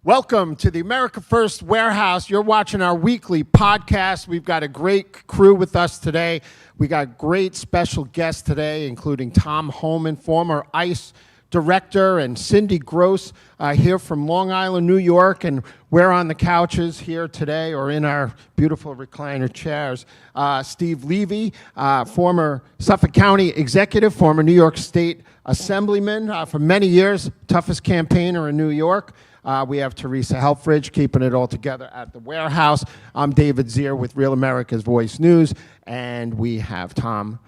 Welcome to the America First Warehouse. You're watching our weekly podcast. We've got a great crew with us today. We got great special guests today, including Tom Homan, former ICE director, and Cindy Gross here from Long Island, New York. And we're on the couches here today, or in our beautiful recliner chairs. Steve Levy, former Suffolk County executive, former New York State assemblyman for many years, toughest campaigner in New York. We have Teresa Helfrich keeping it all together at the warehouse. I'm David Zier with Real America's Voice News, and we have Tom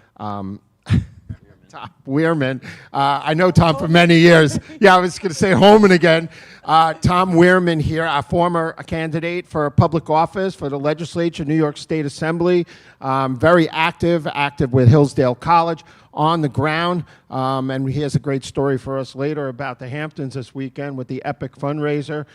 Weirman. I know Tom for many years. Yeah, I was going to say Homan again. Tom Weirman here, a former candidate for public office for the legislature, New York State Assembly. Very active with Hillsdale College on the ground. And he has a great story for us later about the Hamptons this weekend with the epic fundraiser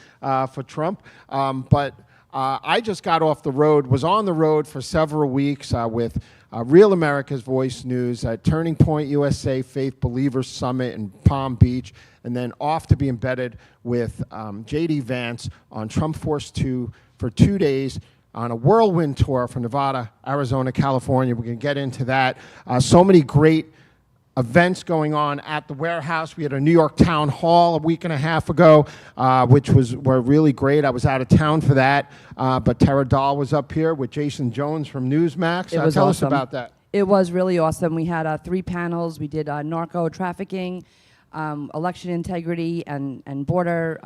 for Trump. But I just got off the road, was on the road for several weeks with Real America's Voice News at Turning Point USA Faith Believers Summit in Palm Beach, and then off to be embedded with J.D. Vance on Trump Force 2 for 2 days on a whirlwind tour from Nevada, Arizona, California. We're going to get into that. So many great events going on at the warehouse. We had a New York town hall a week and a half ago, which were really great. I was out of town for that, but Tara Dahl was up here with Jason Jones from Newsmax. It was Tell awesome. us about that. It was really awesome. We had 3 panels. We did narco trafficking, election integrity, and border,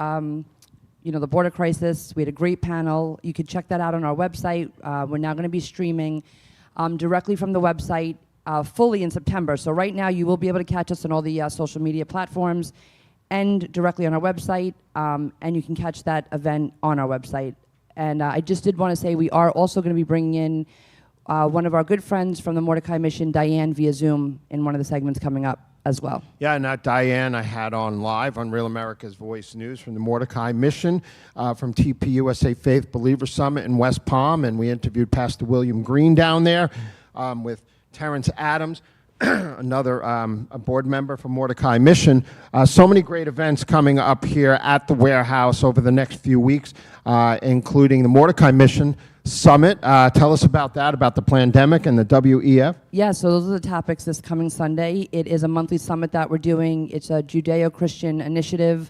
the border crisis. We had a great panel. You could check that out on our website. We're now going to be streaming directly from the website fully in September. So right now you will be able to catch us on all the social media platforms and directly on our website, and you can catch that event on our website. And I just did want to say we are also going to be bringing in one of our good friends from the Mordecai Mission, Diane, via Zoom in one of the segments coming up as well. Yeah, and that Diane I had on live on Real America's Voice News from the Mordecai Mission from TPUSA Faith Believer Summit in West Palm, and we interviewed Pastor William Green down there with Terrence Adams, another a board member from Mordecai Mission. So many great events coming up here at the warehouse over the next few weeks, including the Mordecai Mission Summit. Tell us about that, about the pandemic and the WEF. Yeah, so those are the topics this coming Sunday. It is a monthly summit that we're doing. It's a Judeo-Christian initiative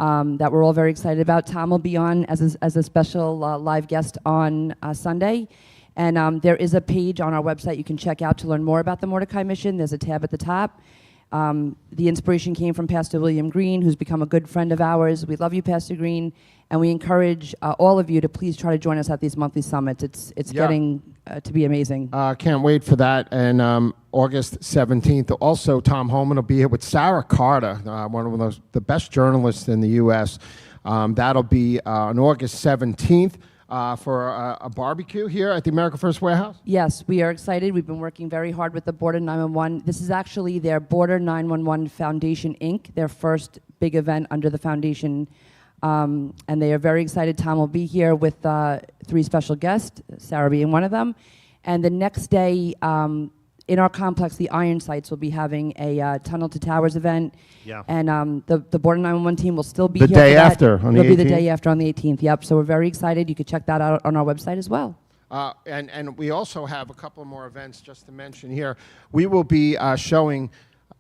that we're all very excited about. Tom will be on as a special live guest on Sunday. And there is a page on our website you can check out to learn more about the Mordecai Mission. There's a tab at the top. The inspiration came from Pastor William Green, who's become a good friend of ours. We love you, Pastor Green, and we encourage all of you to please try to join us at these monthly summits. It's getting to be amazing. Can't wait for that. And August 17th, also Tom Homan will be here with Sarah Carter, one of the best journalists in the U.S. That'll be on August 17th. For a barbecue here at the America First Warehouse? Yes, we are excited. We've been working very hard with the Border 911. This is actually their Border 911 Foundation, Inc., their first big event under the foundation. And they are very excited. Tom will be here with 3 special guests, Sarah being one of them. And the next day, in our complex, the Iron Sights will be having a Tunnel to Towers event. Yeah. And the Border 911 team will still be the here day for that. after, on the 18th? It'll be the day after on the 18th, yep. So we're very excited. You can check that out on our website as well. And we also have a couple more events just to mention here. We will be showing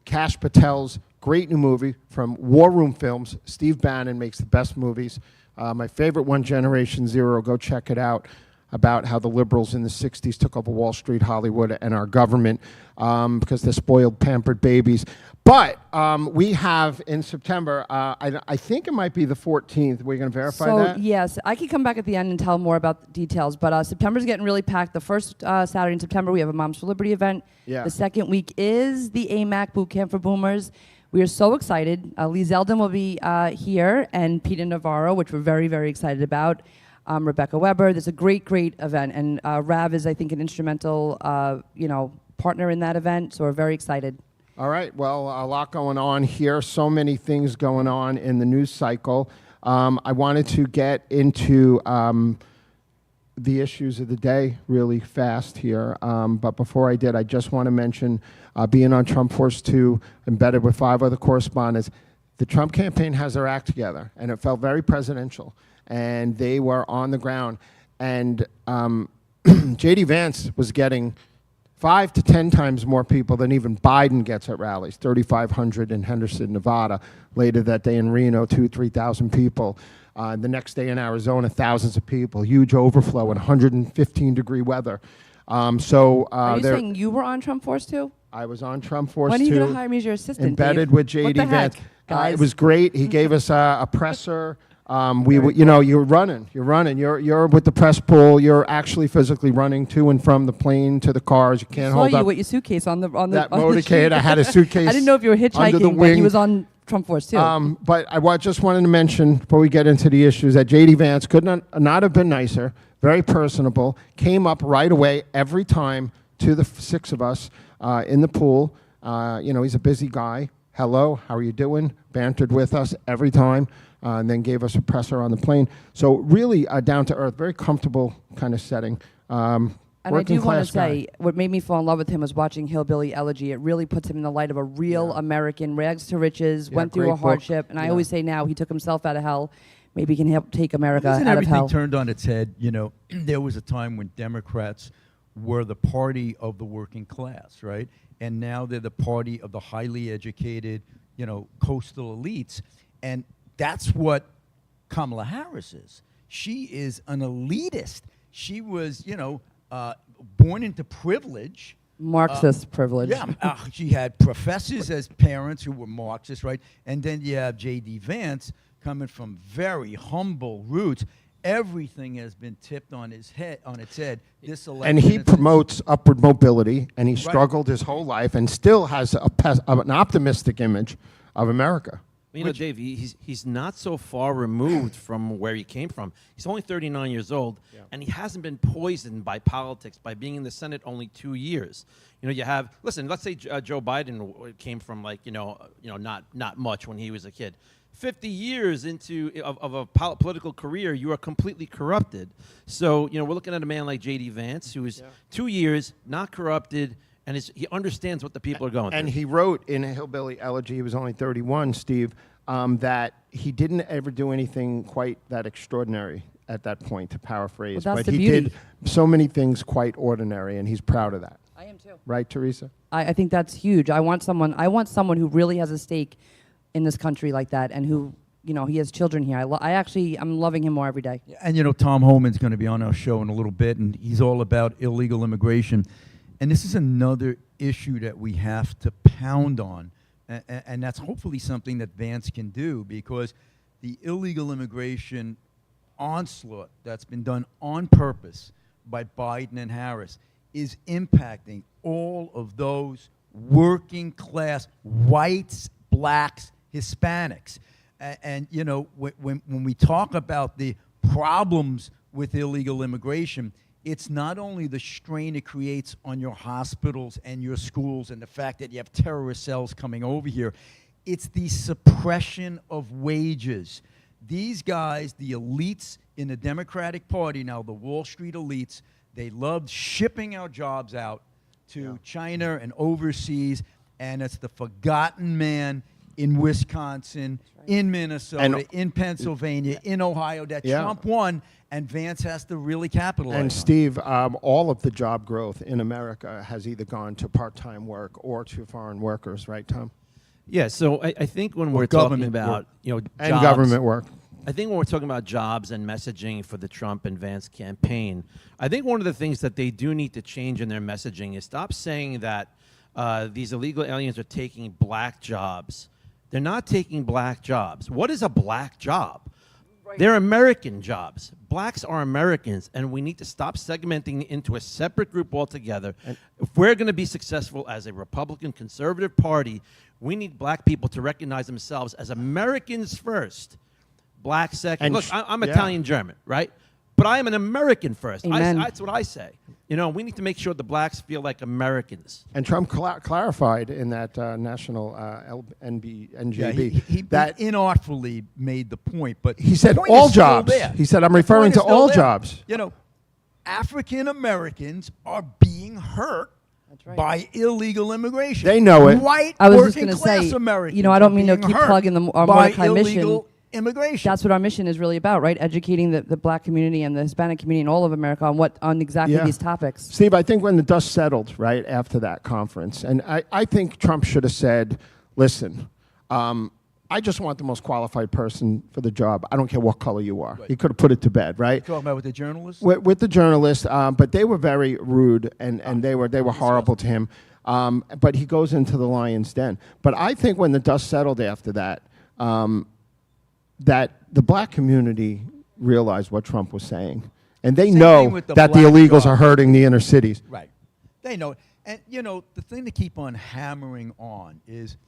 Kash Patel's great new movie from War Room Films. Steve Bannon makes the best movies. My favorite one, Generation Zero. Go check it out, about how the liberals in the 60s took over Wall Street, Hollywood, and our government because they're spoiled, pampered babies. But we have in September, I think it might be the 14th. We're going to verify that? So, yes, I can come back at the end and tell more about the details. But September's getting really packed. The first Saturday in September, we have a Moms for Liberty event. Yeah. The second week is the AMAC Boot Camp for Boomers. We are so excited. Lee Zeldin will be here, and Peter Navarro, which we're very, very excited about. Rebecca Weber. There's a great, great event, and Rav is, I think, an instrumental, partner in that event. So we're very excited. All right. Well, a lot going on here. So many things going on in the news cycle. I wanted to get into the issues of the day really fast here. But before I did, I just want to mention being on Trump Force 2, embedded with 5 other correspondents. the Trump campaign has their act together, and it felt very presidential, and they were on the ground. And J.D. Vance was getting 5 to 10 times more people than even Biden gets at rallies. 3,500 in Henderson, Nevada. Later that day in Reno, 3,000 people. The next day in Arizona, thousands of people. Huge overflow and 115-degree weather. Are you there- saying you were on Trump Force too? I was on Trump Force When are you going too, to hire me as your assistant, embedded Dave? with What J.D. the Vance. heck, guys? It was great. He gave us a presser. You're running. You're with the press pool. You're actually physically running to and from the plane to the cars. You can't saw hold you up with your suitcase on the that on the motorcade. street. I had a suitcase. I didn't know if you were under hitchhiking, the but he wing. was on Trump Force too. But just wanted to mention before we get into the issues that J.D. Vance could not have been nicer. Very personable. Came up right away every time to the 6 of us in the pool. He's a busy guy. Hello, how are you doing? Bantered with us every time, and then gave us a presser on the plane. So really down to earth, very comfortable kind of setting. And I do want to Working-class guy. say, what made me fall in love with him was watching Hillbilly Elegy. It really puts him in the light of a real American, rags to riches, Yeah, went through great a hardship. book. And I Yeah. always say now, he took himself out of hell. Maybe he can help take America Isn't out of everything hell. turned on its head? There was a time when Democrats were the party of the working class, right? And now they're the party of the highly educated, coastal elites. And that's what Kamala Harris is. She is an elitist. She was, born into privilege. Marxist privilege. Yeah, she had professors as parents who were Marxists, right? And then you have J.D. Vance coming from very humble roots. Everything has been tipped on its head. This election, And he it's- promotes upward mobility, and he struggled his whole life and still has an optimistic image of America. Dave, he's not so far removed from where he came from. He's only 39 years old, and he hasn't been poisoned by politics, by being in the Senate only 2 years. Let's say Joe Biden came from not much when he was a kid. 50 years of a political career, you are completely corrupted. So, we're looking at a man like J.D. Vance, who is 2 years, not corrupted, and he understands what the people are going And through. he wrote in a Hillbilly Elegy, he was only 31, Steve, that he didn't ever do anything quite that extraordinary at that point, to paraphrase. Well, that's but the he beauty. did so many things quite ordinary, and he's proud of that. I am too. Right, Teresa? I think that's huge. I want someone who really has a stake in this country like that, and who, he has children here. I'm loving him more every day. And Tom Homan's going to be on our show in a little bit, and he's all about illegal immigration. And this is another issue that we have to pound on, and that's hopefully something that Vance can do, because the illegal immigration onslaught that's been done on purpose by Biden and Harris is impacting all of those working class whites, blacks, Hispanics. And when we talk about the problems with illegal immigration, it's not only the strain it creates on your hospitals and your schools and the fact that you have terrorist cells coming over here, it's the suppression of wages. These guys, the elites in the Democratic Party now, the Wall Street elites, they loved shipping our jobs out to China and overseas, and it's the forgotten man in Wisconsin, in Minnesota, in Pennsylvania, in Ohio that Trump won, and Vance has to really capitalize And on. Steve, all of the job growth in America has either gone to part-time work or to foreign workers, right, Tom? Yeah, so I think when Or we're talking government about And jobs, government work. I think when we're talking about jobs and messaging for the Trump and Vance campaign, I think one of the things that they do need to change in their messaging is stop saying that these illegal aliens are taking black jobs. They're not taking black jobs. What is a black job? They're American jobs. Blacks are Americans, and we need to stop segmenting into a separate group altogether. If we're going to be successful as a Republican conservative party, we need black people to recognize themselves as Americans first, black second. And Look, sh- I'm yeah. Italian-German, right? But I am an American first. Amen. That's what I say. We need to make sure the blacks feel like Americans. And Trump clarified in that national NJB Yeah, he that inartfully made the point, but he said the point all is still jobs. there. He said, I'm The referring point to is still all there. jobs. African Americans are being hurt That's right. by illegal immigration. They know it. White I was just working gonna class say, Americans. you know, I don't are mean to being keep hurt plugging our by Mordecai mission. illegal immigration. That's what our mission is really about, right? Educating the black community and the Hispanic community in all of America on exactly Yeah. these topics. Steve, I think when the dust settled, right, after that conference, and I think Trump should have said, listen, I just want the most qualified person for the job. I don't care what color you are. Right. He could have put it to bed, right? Talking about with the journalists. With the journalists, but they were very rude and they were horrible to him. But he goes into the lion's den. But I think when the dust settled after that, that the black community realized what Trump was saying, and they Same know thing with the that the black illegals dog. are hurting the inner cities. Right. They know it. And, you know, the thing to keep on hammering on is,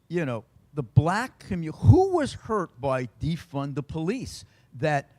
you know, the black community, who was hurt by defund the police that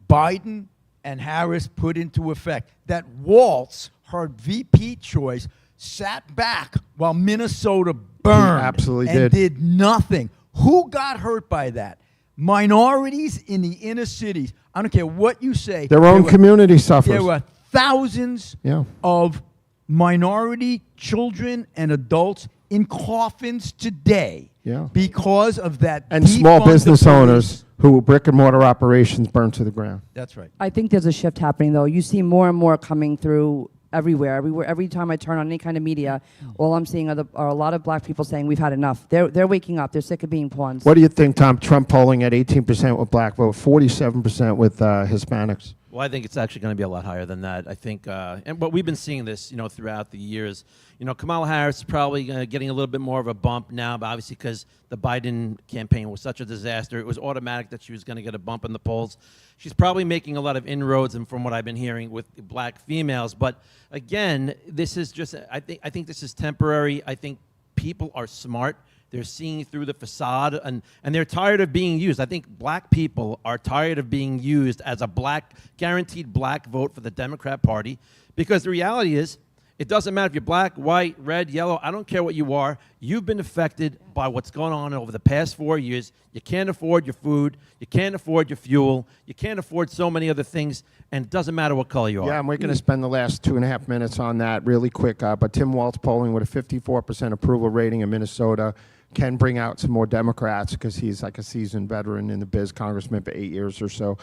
Biden and Harris put into effect? That Waltz, her VP choice, sat back while Minnesota burned absolutely and did. did nothing. Who got hurt by that? Minorities in the inner cities. I don't care what you say. Their own There were- community suffers. There were thousands Yeah. of minority children and adults in coffins today Yeah. because of that. And small defund the business police. owners who brick and mortar operations burned to the ground. That's right. I think there's a shift happening, though. You see more and more coming through everywhere. Every time I turn on any kind of media, all I'm seeing are a lot of black people saying we've had enough. They're waking up. They're sick of being pawns. What do you think, Tom? Trump polling at 18% with black vote, 47% with Hispanics. Well, I think it's actually going to be a lot higher than that. I think, and but we've been seeing this, you know, throughout the years. You know, Kamala Harris is probably getting a little bit more of a bump now, but obviously because the Biden campaign was such a disaster, it was automatic that she was going to get a bump in the polls. She's probably making a lot of inroads, and from what I've been hearing, with black females. But again, this is just, I think this is temporary. I think people are smart. They're seeing through the facade, and they're tired of being used. I think black people are tired of being used as a guaranteed black vote for the Democrat Party, because the reality is, it doesn't matter if you're black, white, red, yellow, I don't care what you are. You've been affected by what's going on over the past 4 years. You can't afford your food. You can't afford your fuel. You can't afford so many other things, and it doesn't matter what color you are. Yeah, and we're going to spend the last 2.5 minutes on that really quick. But Tim Walz polling with a 54% approval rating in Minnesota can bring out some more Democrats because he's like a seasoned veteran in the biz, congressman for 8 years or so.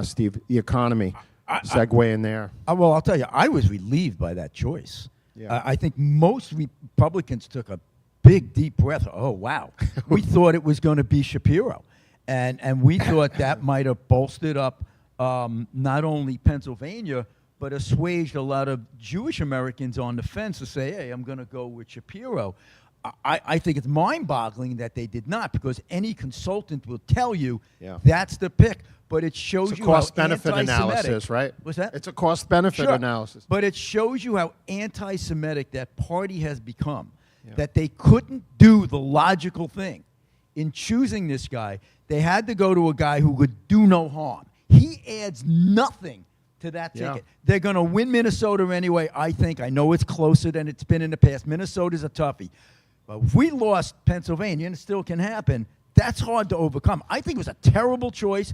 Steve, the economy, segue in there. Well, I'll tell you, I was relieved by that choice. Yeah. I think most Republicans took a big, deep breath. Oh, wow. We thought it was going to be Shapiro. And we thought that might have bolstered up not only Pennsylvania, but assuaged a lot of Jewish Americans on the fence to say, hey, I'm going to go with Shapiro. I think it's mind-boggling that they did not, because any consultant will tell you that's the pick. But it shows It's a you how cost-benefit anti-Semitic. analysis, right? What's that? It's a cost-benefit Sure. analysis. But it shows you how anti-Semitic that party has become, that they couldn't do the logical thing. In choosing this guy, they had to go to a guy who would do no harm. He adds nothing to that Yeah. ticket. They're going to win Minnesota anyway, I think. I know it's closer than it's been in the past. Minnesota's a toughie. But if we lost Pennsylvania, and it still can happen, that's hard to overcome. I think it was a terrible choice.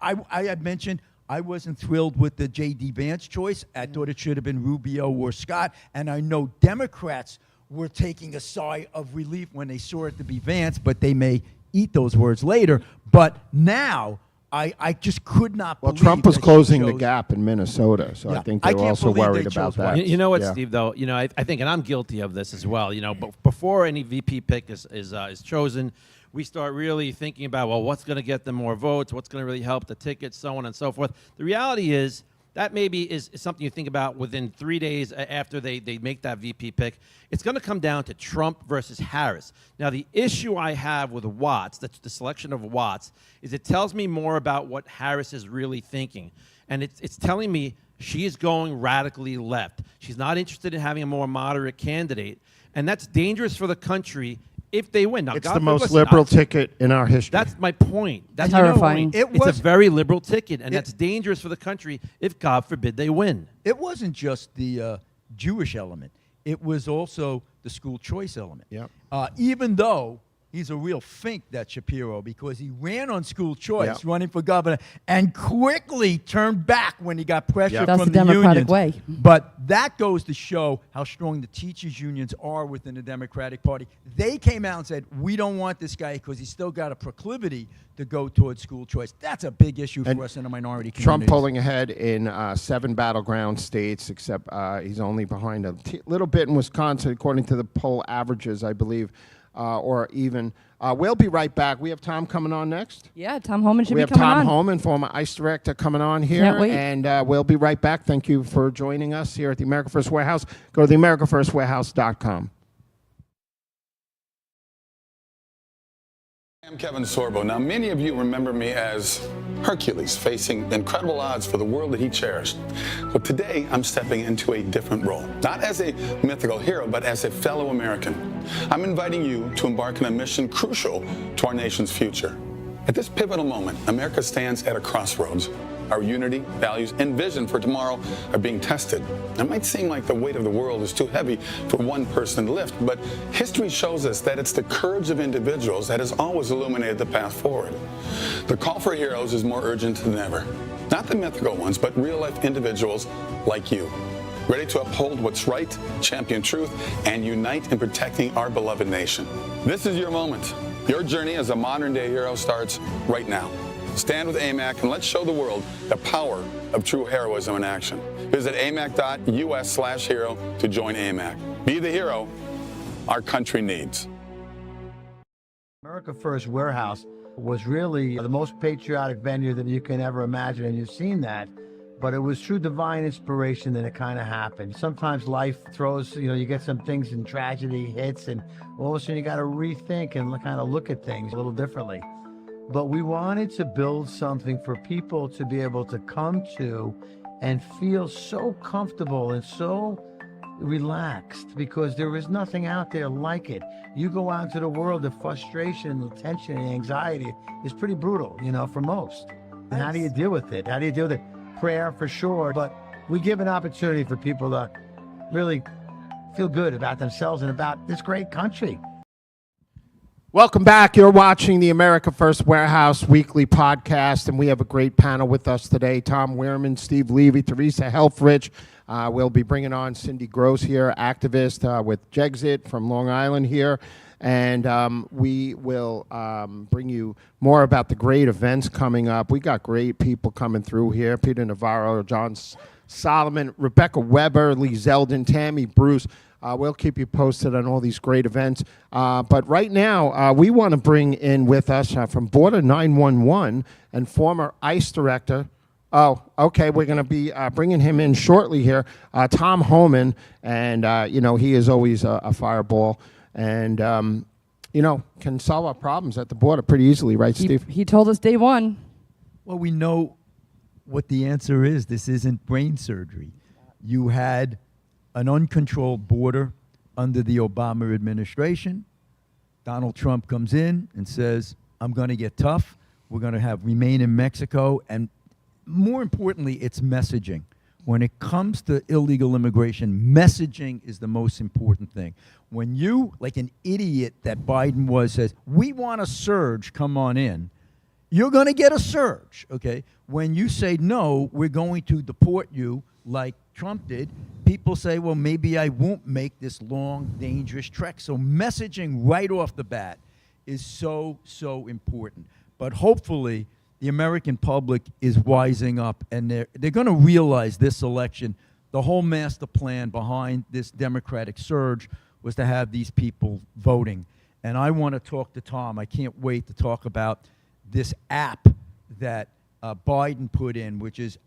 I had mentioned I wasn't thrilled with the J.D. Vance choice. I thought it should have been Rubio or Scott. And I know Democrats were taking a sigh of relief when they saw it to be Vance, but they may eat those words later. But now I just could not Well, believe Trump was that he closing the chose- gap in Minnesota, so I Yeah. think I they're can't also believe they worried about chose that. White. You know what, Yeah. Steve? Though, you know, I think, and I'm guilty of this as well. You know, but before any VP pick is chosen, we start really thinking about, well, what's going to get them more votes? What's going to really help the ticket? So on and so forth. The reality is that maybe is something you think about within 3 days after they make that VP pick. It's going to come down to Trump versus Harris. Now, the issue I have with Watts, that's the selection of Watts, is it tells me more about what Harris is really thinking. And it's telling me she is going radically left. She's not interested in having a more moderate candidate. And that's dangerous for the country if they win. Now, It's God the forbid, most listen, liberal ticket in our history. That's my point. That's Terrifying. my point. It's a very liberal ticket, and that's dangerous for the country if, God forbid, they win. It wasn't just the Jewish element. It was also the school choice element. Yep. Even though, he's a real fink, that Shapiro, because he ran on school choice, Yeah. running for governor, and quickly turned back when he got pressure Yeah. That's from the Democratic unions. way. But that goes to show how strong the teachers' unions are within the Democratic Party. They came out and said, we don't want this guy because he's still got a proclivity to go towards school choice. That's a big issue And for us in the minority Trump communities. pulling ahead in 7 battleground states, except he's only behind a little bit in Wisconsin, according to the poll averages, I believe, or even. We'll be right back. We have Tom coming on next. Yeah, Tom Homan should We be have coming Tom on. Homan, former ICE director, coming on here. Can't wait. And we'll be right back. Thank you for joining us here at the America First Warehouse. Go to theamericafirstwarehouse.com. I'm Kevin Sorbo. Now, many of you remember me as Hercules, facing incredible odds for the world that he cherished. But today, I'm stepping into a different role. Not as a mythical hero, but as a fellow American. I'm inviting you to embark on a mission crucial to our nation's future. At this pivotal moment, America stands at a crossroads. Our unity, values, and vision for tomorrow are being tested. It might seem like the weight of the world is too heavy for one person to lift, but history shows us that it's the courage of individuals that has always illuminated the path forward. The call for heroes is more urgent than ever. Not the mythical ones, but real-life individuals like you, ready to uphold what's right, champion truth, and unite in protecting our beloved nation. This is your moment. Your journey as a modern-day hero starts right now. Stand with AMAC and let's show the world the power of true heroism in action. Visit amac.us/hero to join AMAC. Be the hero our country needs. America First Warehouse was really the most patriotic venue that you can ever imagine, and you've seen that. But it was through divine inspiration that it kind of happened. Sometimes life throws, you get some things and tragedy hits, and all of a sudden you got to rethink and kind of look at things a little differently. But we wanted to build something for people to be able to come to and feel so comfortable and so relaxed, because there is nothing out there like it. You go out into the world, the frustration, the tension, and anxiety is pretty brutal, for most. And how do you deal with it? How do you deal with it? Prayer for sure, but we give an opportunity for people to really feel good about themselves and about this great country. Welcome back. You're watching the America First Warehouse weekly podcast, and we have a great panel with us today. Tom Wehrman, Steve Levy, Teresa Helfrich. We'll be bringing on Cindy Gross here, activist with Jexit from Long Island here. And we will bring you more about the great events coming up. We got great people coming through here. Peter Navarro, John Solomon, Rebecca Weber, Lee Zeldin, Tammy Bruce. We'll keep you posted on all these great events. But right now, we want to bring in with us from Border 911 and former ICE director. Oh, okay, we're going to be bringing him in shortly here. Tom Homan, and, he is always a fireball and, can solve our problems at the border pretty easily, right, Steve? He told us day one. Well, we know what the answer is. This isn't brain surgery. You had an uncontrolled border under the Obama administration. Donald Trump comes in and says, I'm going to get tough. We're going to have remain in Mexico. And more importantly, it's messaging. When it comes to illegal immigration, messaging is the most important thing. When you, like an idiot that Biden was, says, we want a surge, come on in, you're going to get a surge, okay? When you say, no, we're going to deport you like Trump did, people say, well, maybe I won't make this long, dangerous trek. So messaging right off the bat is so, so important. But hopefully, the American public is wising up, and they're going to realize this election, the whole master plan behind this Democratic surge was to have these people voting. And I want to talk to Tom. I can't wait to talk about this app that Biden put in, which is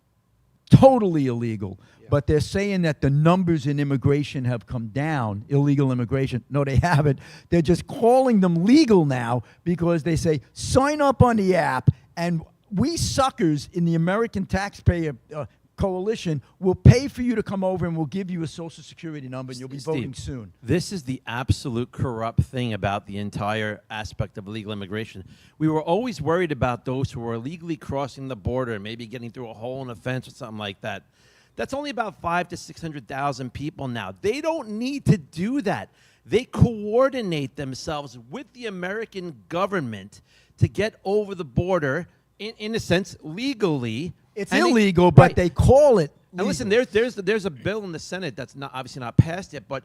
totally illegal. Yeah. But they're saying that the numbers in immigration have come down, illegal immigration. No, they haven't. They're just calling them legal now because they say, sign up on the app, and we suckers in the American taxpayer coalition will pay for you to come over, and we'll give you a Social Security number, and you'll be voting soon. This is the absolute corrupt thing about the entire aspect of illegal immigration. We were always worried about those who were illegally crossing the border, maybe getting through a hole in a fence or something like that. That's only about 500,000 to 600,000 people now. They don't need to do that. they coordinate themselves with the American government to get over the border, in a sense, legally. It's And illegal, but right. they call it. And listen, legal. there's a bill in the Senate that's not obviously not passed yet, but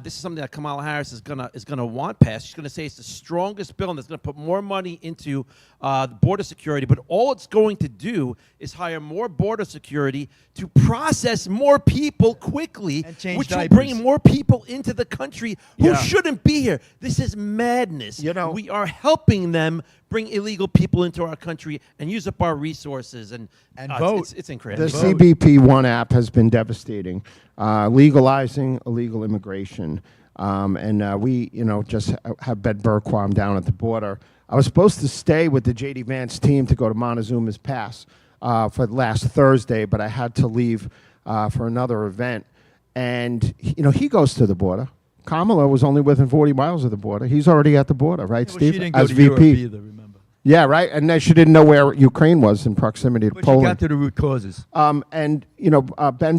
this is something that Kamala Harris is gonna want passed. She's gonna say it's the strongest bill, and it's gonna put more money into border security. But all it's going to do is hire more border security to process more people quickly, And change which will diapers. bring more people into the country who Yeah. shouldn't be here. This is madness. You know- we are helping them bring illegal people into our country and use up our resources and vote. It's The incredible. CBP One app has been devastating, legalizing illegal immigration. And we, just have Ben Berquam down at the border. I was supposed to stay with the J.D. Vance team to go to Montezuma's Pass for last Thursday, but I had to leave for another event. And, he goes to the border. Kamala was only within 40 miles of the border. He's already at the border, right, Well, Steve? she didn't go As to VP. Europe either, remember? Yeah, right. And then she didn't know where Ukraine was in proximity to But she Poland. got to the root causes. And Ben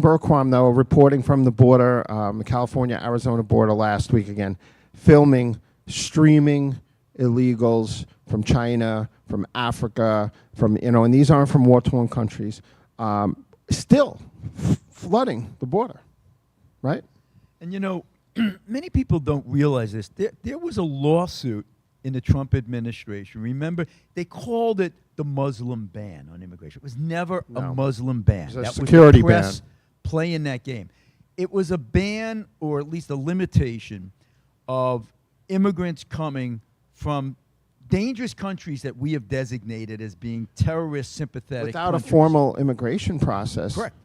Berquam, though, reporting from the border, the California-Arizona border last week again, filming, streaming illegals from China, from Africa, and these aren't from war-torn countries, still flooding the border, right? And many people don't realize this. There was a lawsuit in the Trump administration. Remember, they called it the Muslim ban on immigration. It was never a No. Muslim ban. It was a That security was the press ban. playing that game. It was a ban, or at least a limitation, of immigrants coming from dangerous countries that we have designated as being terrorist sympathetic Without countries. a formal immigration process. Correct.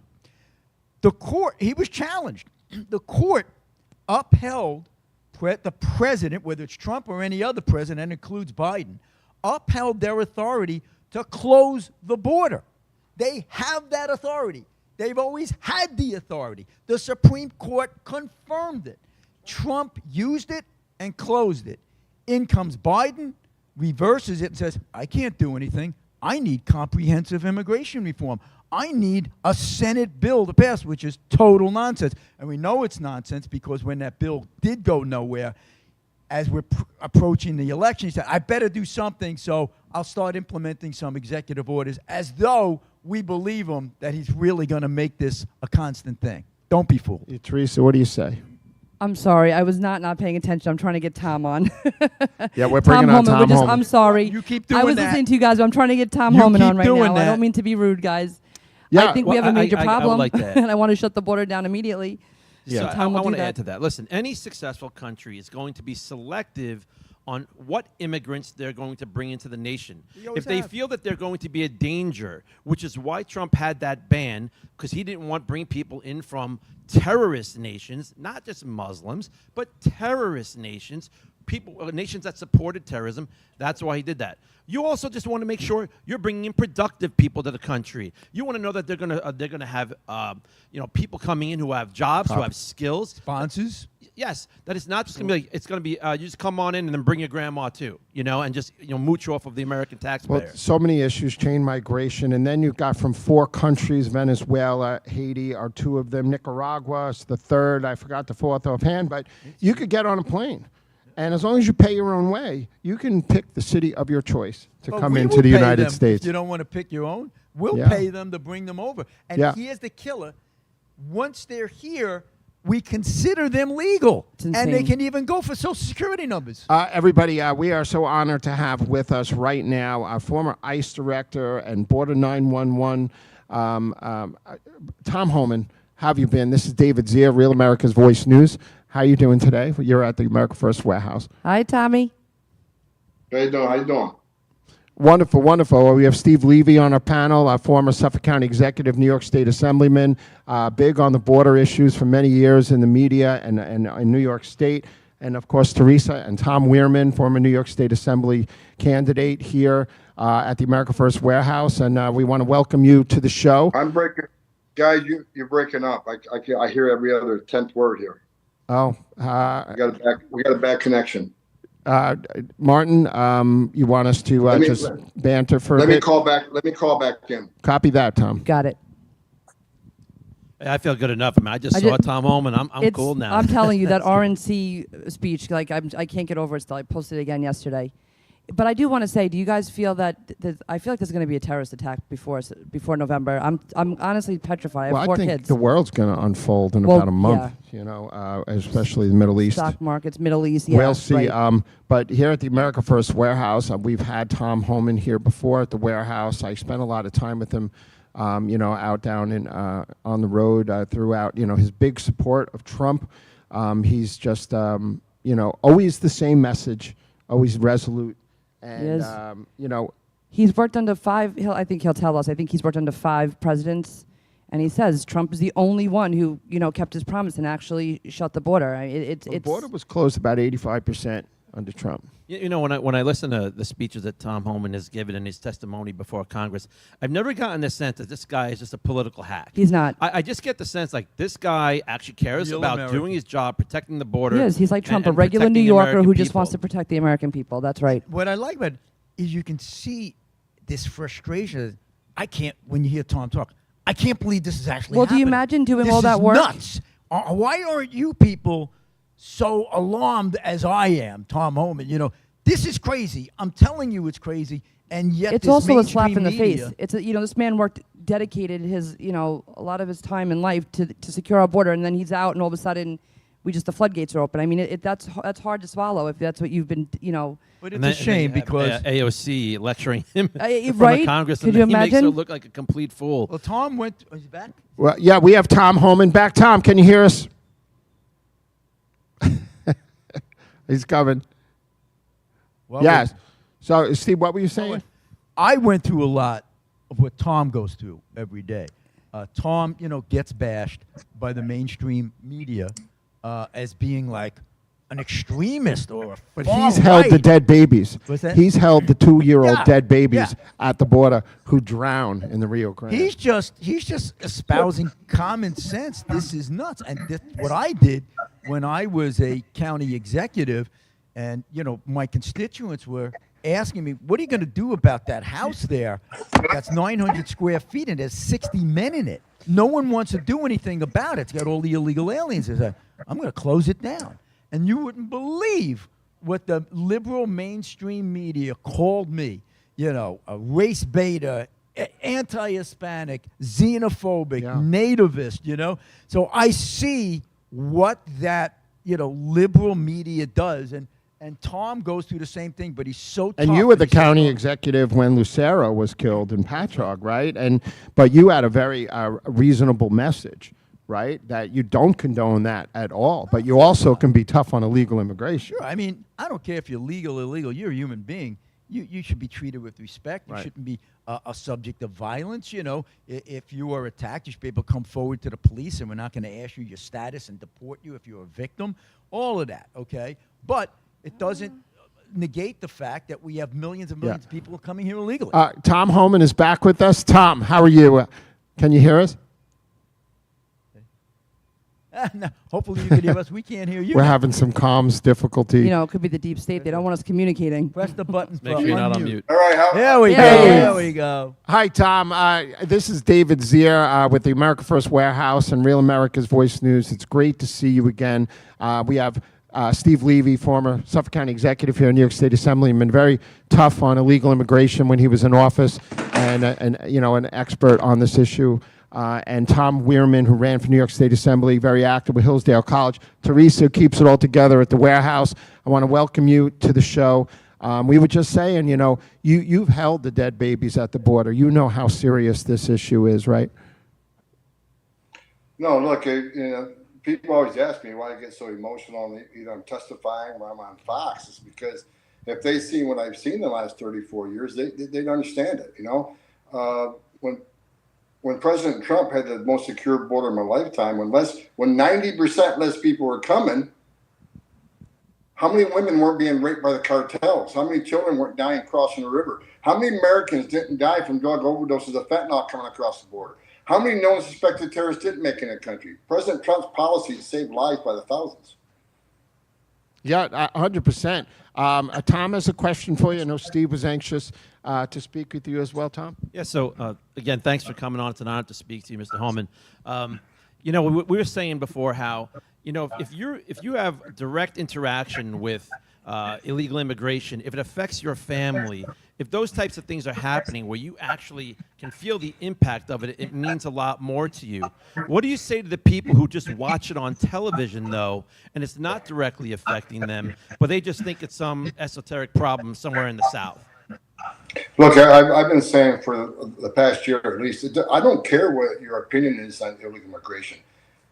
The court, he was challenged. The court upheld the president, whether it's Trump or any other president, that includes Biden, upheld their authority to close the border. They have that authority. They've always had the authority. The Supreme Court confirmed it. Trump used it and closed it. In comes Biden, reverses it and says, I can't do anything. I need comprehensive immigration reform. I need a Senate bill to pass, which is total nonsense. And we know it's nonsense because when that bill did go nowhere, as we're approaching the election, he said, I better do something, so I'll start implementing some executive orders as though we believe him that he's really going to make this a constant thing. Don't be fooled. Teresa, what do you say? I'm sorry, I was not paying attention. I'm trying to get Tom on. Yeah, we're Tom bringing on Homan. Tom Homan. I'm sorry. You keep I doing was that. listening to you guys, but I'm trying to get Tom You Homan keep on right doing now. I that. don't mean to be rude, guys. Yeah, I think we well, have a major I would problem, like that. and I want to shut the border down immediately. So I Tom will do want to that. add to that. Listen, any successful country is going to be selective on what immigrants they're going to bring into the nation. always If they have. feel that they're going to be a danger, which is why Trump had that ban, because he didn't want to bring people in from terrorist nations, not just Muslims, but terrorist nations, nations that supported terrorism. That's why he did that. You also just want to make sure you're bringing in productive people to the country. You want to know that they're gonna have people coming in who have jobs, who have skills. Sponsors? Yes, that it's not just gonna be. It's gonna be. You just come on in and then bring your grandma too. And just mooch off of the American taxpayer. Well, so many issues, chain migration, and then you've got from 4 countries, Venezuela, Haiti are 2 of them, Nicaragua is the 3rd, I forgot the 4th offhand, but you could get on a plane. And as long as you pay your own way, you can pick the city of your choice to But come we into will the pay United them. States. If you don't want to pick your own, we'll Yeah. pay them to bring them over. And Yeah. here's the killer. Once they're here, we consider them legal. It's And they insane. can even go for Social Security numbers. Everybody, we are so honored to have with us right now our former ICE director and Border 911, Tom Homan. How have you been? This is David Zier, Real America's Voice News. How are you doing today? You're at the America First Warehouse. Hi, Tommy. How you doing? How you doing? Wonderful, wonderful. We have Steve Levy on our panel, our former Suffolk County Executive, New York State Assemblyman, big on the border issues for many years in the media and in New York State. And, of course, Teresa and Tom Weirman, former New York State Assembly candidate here at the America First Warehouse. And we want to welcome you to the show. I'm breaking, guys. You're breaking up. I hear every other 10th word here. Oh, We got a bad connection. Martin, you want us to Let me- just banter for a Let me bit? call back. Let me call back in. Copy that, Tom. Got it. I feel good enough. I mean, I just saw Tom Homan. I'm It's- cool now. I'm telling you, that RNC speech, like, I can't get over it still. I posted it again yesterday. But I do want to say, do you guys feel that, I feel like there's going to be a terrorist attack before November. I'm honestly petrified. I have Well, I 4 think kids. the world's going to unfold in Well, about a month, especially the Middle East. Stock markets, Middle East, yeah. We'll see. right. But here at the America First Warehouse, we've had Tom Homan here before at the warehouse. I spent a lot of time with him, out down in on the road throughout. His big support of Trump. He's just, always the same message, always resolute, and is. He's worked under 5, I think he'll tell us, I think he's worked under 5 presidents, and he says Trump is the only one who, kept his promise and actually shut the border. the border was closed about 85% under Trump. When I listen to the speeches that Tom Homan has given in his testimony before Congress, I've never gotten the sense that this guy is just a political hack. He's not. I just get the sense like this guy actually cares Real about American. doing his job, protecting the border. He is. He's like Trump, and a regular New protecting Yorker who American just wants to people. protect the American people. That's right. What I like about it is you can see this frustration. When you hear Tom talk, I can't believe this is actually Well, do you happening. imagine doing This all that is work? nuts. Why aren't you people so alarmed as I am, Tom Homan? This is crazy. I'm telling you it's crazy, and yet It's this also a slap mainstream in the media- face. It's this man dedicated his, a lot of his time in life to secure our border, and then he's out, and all of a sudden, the floodgates are open. I mean, that's hard to swallow if that's what you've been, But And it's a shame you have because AOC lecturing him from right? the Congress, Could and you he makes her imagine? look like a complete fool. well, Tom went. Is he back? Well, yeah, we have Tom Homan back. Tom, can you hear us? He's coming. Well, Yes. So, Steve, what were you saying? I went through a lot of what Tom goes through every day. Tom, gets bashed by the mainstream media as being like an extremist or a But far he's held the right. dead babies. What's that? He's held the 2-year-old Yeah, dead babies yeah. at the border who drown in the Rio Grande. He's just espousing common sense. This is nuts. And what I did when I was a county executive, and my constituents were asking me, "What are you going to do about that house there? That's 900 square feet and there's 60 men in it. No one wants to do anything about it. It's got all the illegal aliens." I said, "I'm going to close it down." And you wouldn't believe what the liberal mainstream media called me. A race beta, anti-Hispanic, xenophobic, Yeah. nativist, So I see what that, liberal media does. And Tom goes through the same thing, but he's so tough. And you were the he's so county tough. executive when Lucero was killed in Patchogue, right? But you had a very reasonable message, right? That you don't condone that at all. But you also can be tough on illegal immigration. Sure. I mean, I don't care if you're legal or illegal. You're a human being. You should be treated with respect. You Right. shouldn't be a subject of violence. If you are attacked, you should be able to come forward to the police, and we're not going to ask you your status and deport you if you're a victim. All of that, okay? But it doesn't negate the fact that we have millions and millions of people coming here illegally. Tom Homan is back with us. Tom, how are you? Can you hear us? No, hopefully you can hear us. We can't hear you. We're having some comms difficulty. It could be the deep state. They don't want us communicating. Press the button for Make sure you're not on unmute. mute. All right, how, There we go. There he There is. we go. Hi, Tom. This is David Zier with the America First Warehouse and Real America's Voice News. It's great to see you again. We have Steve Levy, former Suffolk County executive here in New York State Assembly, been very tough on illegal immigration when he was in office, and an expert on this issue. And Tom Weirman, who ran for New York State Assembly, very active with Hillsdale College. Teresa, who keeps it all together at the warehouse. I want to welcome you to the show. We were just saying, you've held the dead babies at the border. You know how serious this issue is, right? no, look, people always ask me why I get so emotional, either I'm testifying or I'm on Fox. It's because if they've seen what I've seen the last 34 years, they'd understand it, When President Trump had the most secure border of my lifetime, when 90% less people were coming, how many women weren't being raped by the cartels? How many children weren't dying crossing the river? How many Americans didn't die from drug overdoses of fentanyl coming across the border? How many known suspected terrorists didn't make in the country? President Trump's policies saved lives by the thousands. Yeah, 100%. Tom has a question for you. I know Steve was anxious to speak with you as well, Tom. Yeah, so again, thanks for coming on. It's an honor to speak to you, Mr. Homan. You know, we were saying before how, you know, if you have direct interaction with illegal immigration, if it affects your family, if those types of things are happening where you actually can feel the impact of it, it means a lot more to you. What do you say to the people who just watch it on television, though, and it's not directly affecting them, but they just think it's some esoteric problem somewhere in the South? Look, I've been saying for the past year at least, I don't care what your opinion is on illegal immigration.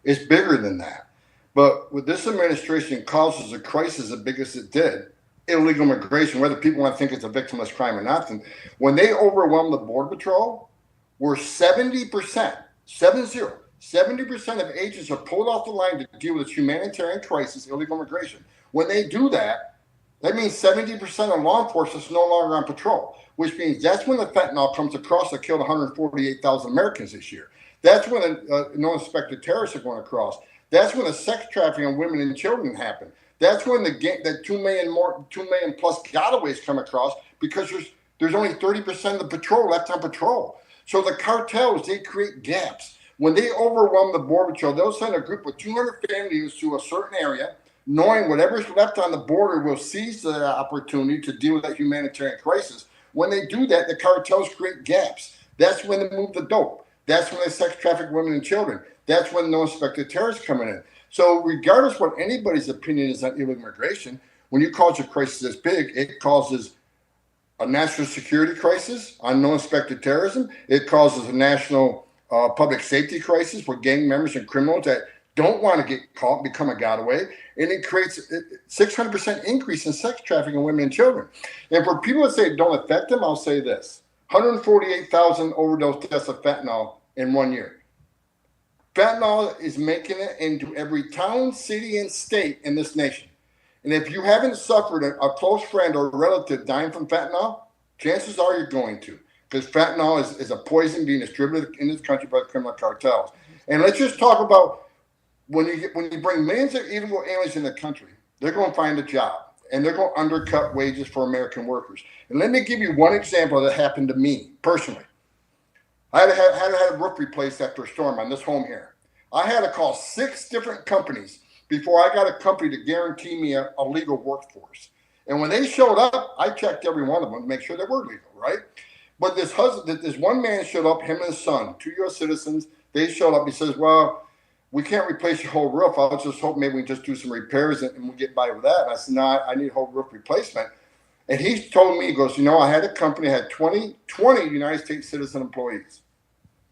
It's bigger than that. But with this administration causes a crisis as big as it did, illegal immigration, whether people want to think it's a victimless crime or not, when they overwhelmed the Border Patrol, we're 70%, 70% of agents are pulled off the line to deal with this humanitarian crisis, illegal immigration. When they do that, that means 70% of law enforcement is no longer on patrol, which means that's when the fentanyl comes across that killed 148,000 Americans this year. That's when no inspected terrorists are going across. That's when the sex trafficking of women and children happen. That's when that 2 million plus gotaways come across, because there's only 30% of the patrol left on patrol. So the cartels, they create gaps. When they overwhelm the Border Patrol, they'll send a group with 200 families to a certain area, knowing whatever's left on the border will seize the opportunity to deal with that humanitarian crisis. When they do that, the cartels create gaps. That's when they move the dope. That's when they sex traffic women and children. That's when no inspected terrorists coming in. So regardless what anybody's opinion is on illegal immigration, when you cause a crisis this big, it causes a national security crisis on no inspected terrorism. It causes a national public safety crisis for gang members and criminals that don't want to get caught, become a getaway. And it creates a 600% increase in sex trafficking of women and children. And for people that say it don't affect them, I'll say this. 148,000 overdose deaths of fentanyl in 1 year. Fentanyl is making it into every town, city, and state in this nation. And if you haven't suffered a close friend or relative dying from fentanyl, chances are you're going to, because fentanyl is a poison being distributed in this country by the criminal cartels. And let's just talk about when you bring millions of illegal aliens in the country, they're going to find a job, and they're going to undercut wages for American workers. And let me give you one example that happened to me personally. I had to have a roof replaced after a storm on this home here. I had to call 6 different companies before I got a company to guarantee me a legal workforce. And when they showed up, I checked every one of them to make sure they were legal, right? But this one man showed up, him and his son, 2 U.S. citizens. They showed up. He says, well, we can't replace your whole roof. I'll just hope maybe we just do some repairs and we'll get by with that. And I said, no, I need a whole roof replacement. And he told me, he goes, I had a company, had 20 United States citizen employees.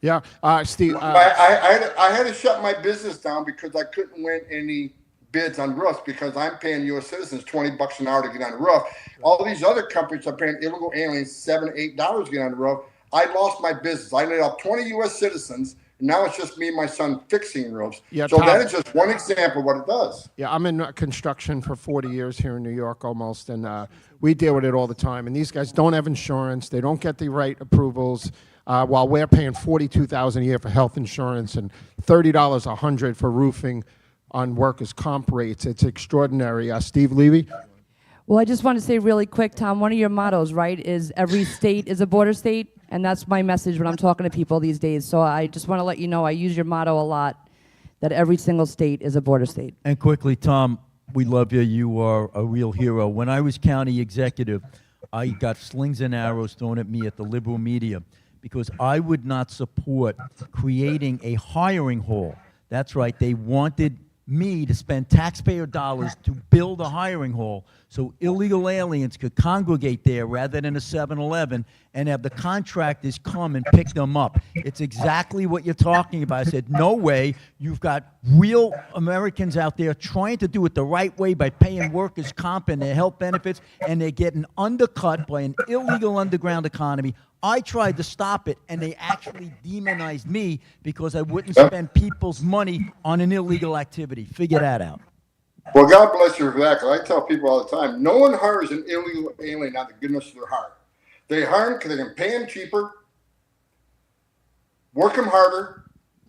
Yeah, Steve. I had to shut my business down because I couldn't win any bids on roofs because I'm paying U.S. citizens $20 an hour to get on the roof. All these other companies are paying illegal aliens $7, $8 to get on the roof. I lost my business. I laid off 20 U.S. citizens. And now it's just me and my son fixing roofs. Yeah, so Tom, that is just one example of what it does. Yeah, I'm in construction for 40 years here in New York almost, and we deal with it all the time. And these guys don't have insurance. They don't get the right approvals. While we're paying $42,000 a year for health insurance and $30 $100 for roofing on workers' comp rates. It's extraordinary. Steve Levy? Well, I just want to say really quick, Tom, one of your mottos, right, is every state is a border state, and that's my message when I'm talking to people these days. So I just want to let you know I use your motto a lot, that every single state is a border state. And quickly, Tom, we love you. You are a real hero. When I was county executive, I got slings and arrows thrown at me at the liberal media because I would not support creating a hiring hall. That's right. They wanted me to spend taxpayer dollars to build a hiring hall so illegal aliens could congregate there rather than a 7-Eleven and have the contractors come and pick them up. It's exactly what you're talking about. I said, no way. You've got real Americans out there trying to do it the right way by paying workers' comp and their health benefits, and they're getting undercut by an illegal underground economy. I tried to stop it, and they actually demonized me because I wouldn't spend people's money on an illegal activity. Figure that out. Well, God bless you for that, because I tell people all the time, no one hires an illegal alien out of the goodness of their heart. They hire them because they can pay them cheaper, work them harder,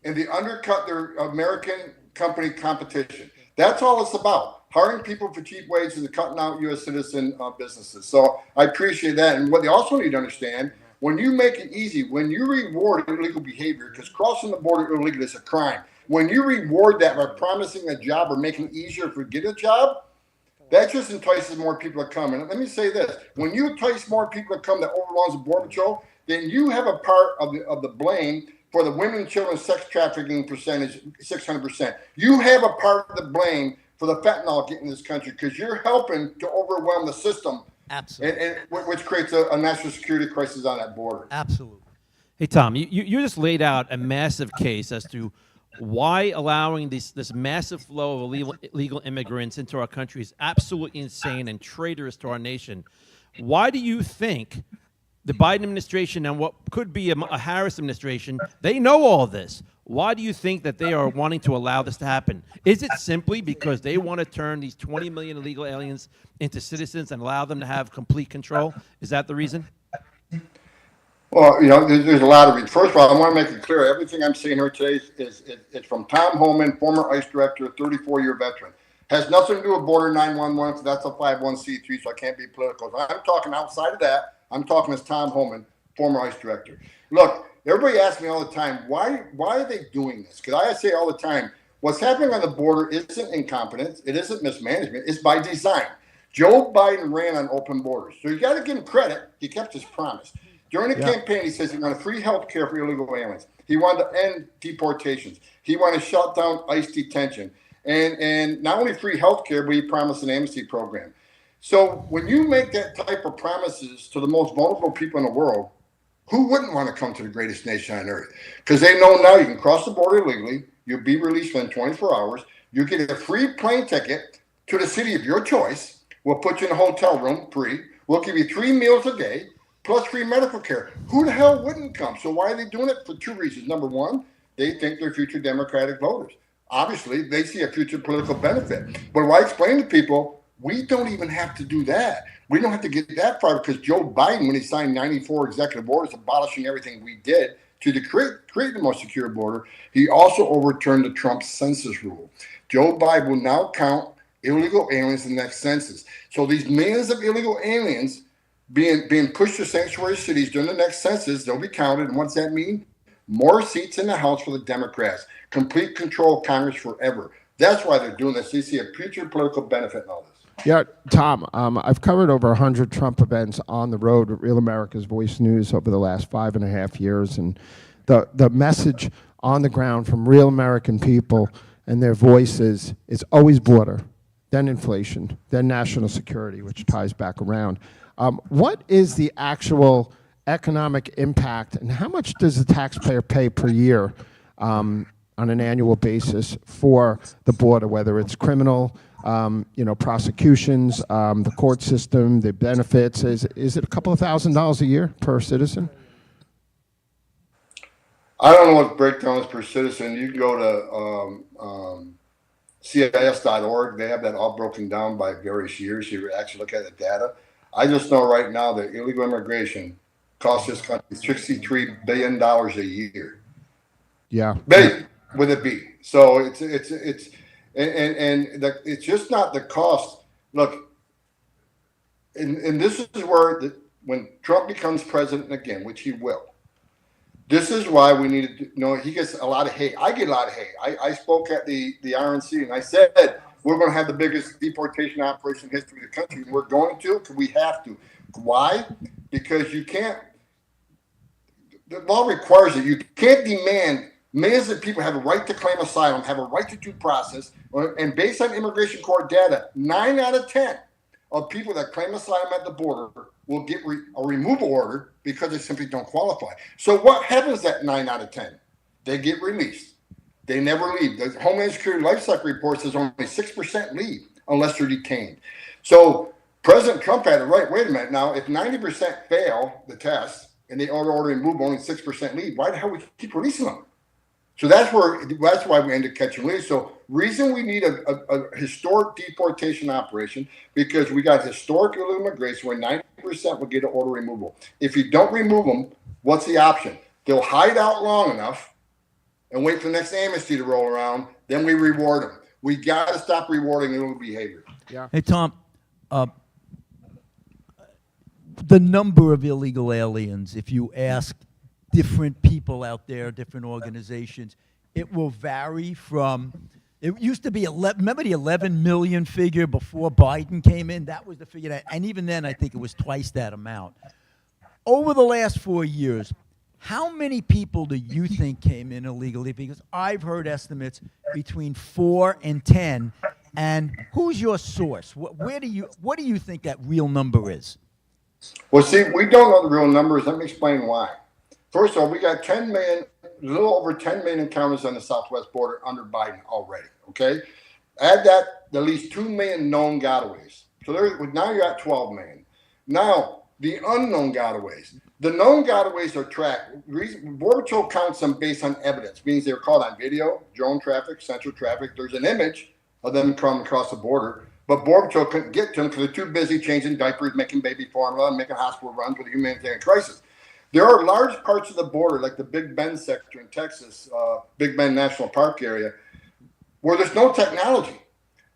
and they undercut their American company competition. That's all it's about, hiring people for cheap wages and cutting out U.S. citizen businesses. So I appreciate that. And what they also need to understand, When you make it easy, when you reward illegal behavior, because crossing the border illegally is a crime. When you reward that by promising a job or making it easier for get a job, that just entices more people to come. And let me say this: when you entice more people to come that overruns the border patrol, then you have a part of the blame for the women and children sex trafficking percentage, 600%. You have a part of the blame for the fentanyl getting in this country because you're helping to overwhelm the system, Absolutely. and which creates a national security crisis on that border. Absolutely. Hey, Tom, you just laid out a massive case as to why allowing this massive flow of illegal immigrants into our country is absolutely insane and traitorous to our nation. Why do you think the Biden administration and what could be a Harris administration, they know all this? Why do you think that they are wanting to allow this to happen? Is it simply because they want to turn these 20 million illegal aliens into citizens and allow them to have complete control? Is that the reason? Well, there's a lot of reasons. First of all, I want to make it clear, everything I'm saying here today is from Tom Homan, former ICE director, 34-year veteran. Has nothing to do with Border 911, so that's a 501c3, so I can't be political. If I'm talking outside of that, I'm talking as Tom Homan, former ICE director. Look, everybody asks me all the time, why are they doing this? Because I say all the time, what's happening on the border isn't incompetence, it isn't mismanagement, it's by design. Joe Biden ran on open borders, so you got to give him credit. He kept his promise. During the campaign, he says he wanted free health care for illegal aliens. He wanted to end deportations. He wanted to shut down ICE detention. And not only free health care, but he promised an amnesty program. So when you make that type of promises to the most vulnerable people in the world, who wouldn't want to come to the greatest nation on earth? Because they know now you can cross the border illegally, you'll be released within 24 hours, you get a free plane ticket to the city of your choice, we'll put you in a hotel room free, we'll give you 3 meals a day, plus free medical care. Who the hell wouldn't come? So why are they doing it? For 2 reasons. Number one, they think they're future Democratic voters. Obviously, they see a future political benefit. But when I explain to people, we don't even have to do that. We don't have to get that far because Joe Biden, when he signed 94 executive orders abolishing everything we did to create the most secure border, he also overturned the Trump census rule. Joe Biden will now count illegal aliens in the next census. So these millions of illegal aliens being pushed to sanctuary cities during the next census, they'll be counted. And what's that mean? More seats in the House for the Democrats. Complete control of Congress forever. That's why they're doing this. They see a future political benefit in all this. Yeah, Tom, I've covered over 100 Trump events on the road with Real America's Voice News over the last 5.5 years. And the message on the ground from real American people and their voices is always border, then inflation, then national security, which ties back around. What is the actual economic impact, and how much does the taxpayer pay per year on an annual basis for the border, whether it's criminal, prosecutions, the court system, the benefits? Is it a couple of $1,000s a year per citizen? I don't know what the breakdown is per citizen. You can go to CIS.org. They have that all broken down by various years. You actually look at the data. I just know right now that illegal immigration costs this country $63 billion a year. Yeah. Billion with a B. So it's just not the cost. Look, and this is where when Trump becomes president again, which he will, this is why we need to he gets a lot of hate. I get a lot of hate. I spoke at the RNC and I said, we're going to have the biggest deportation operation in history of the country. And we're going to, because we have to. Why? Because you can't, the law requires it. You can't demand millions of people have a right to claim asylum, have a right to due process, and based on immigration court data, 9 out of 10 of people that claim asylum at the border will get a removal order because they simply don't qualify. So what happens at 9 out of 10? They get released. They never leave. The Homeland Security Life Cycle Report says only 6% leave unless they're detained. So President Trump had it right. Wait a minute. Now, if 90% fail the test and they order remove, only 6% leave, why the hell we keep releasing them? So that's why we end up catching release. So reason we need a historic deportation operation, because we got historic illegal immigration where 90% will get an order removal. If you don't remove them, what's the option? They'll hide out long enough and wait for the next amnesty to roll around, then we reward them. We got to stop rewarding illegal behavior. Yeah. Hey, Tom, the number of illegal aliens, if you ask different people out there, different organizations, it will vary from, it used to be 11, remember the 11 million figure before Biden came in? That was the figure that, and even then I think it was twice that amount. Over the last 4 years, how many people do you think came in illegally? Because I've heard estimates between 4 and 10. And who's your source? What do you think that real number is? Well, see, we don't know the real numbers. Let me explain why. First of all, we got 10 million, a little over 10 million encounters on the southwest border under Biden already. Okay, add that at least 2 million known gotaways. So now you're at 12 million. Now the unknown gotaways. The known gotaways are tracked. Border Patrol counts them based on evidence, means they're caught on video, drone traffic, central traffic. There's an image of them coming across the border, but Border Patrol couldn't get to them because they're too busy changing diapers, making baby formula, and making hospital runs with a humanitarian crisis. There are large parts of the border, like the Big Bend sector in Texas, Big Bend National Park area, where there's no technology.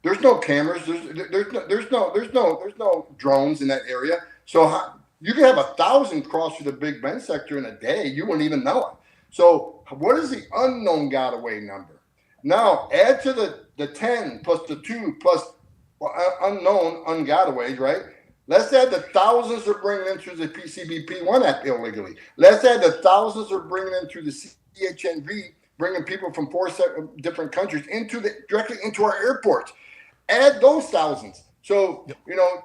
There's no cameras. There's no drones in that area. So you could have 1,000 cross through the Big Bend sector in a day. You wouldn't even know it. So what is the unknown gotaway number? Now add to the 10 plus the 2 plus unknown ungotaways, right? Let's add the thousands they're bringing in through the PCBP-1 Act illegally. Let's add the thousands they're bringing in through the CHNV, bringing people from 4 different countries directly into our airports. Add those thousands. So,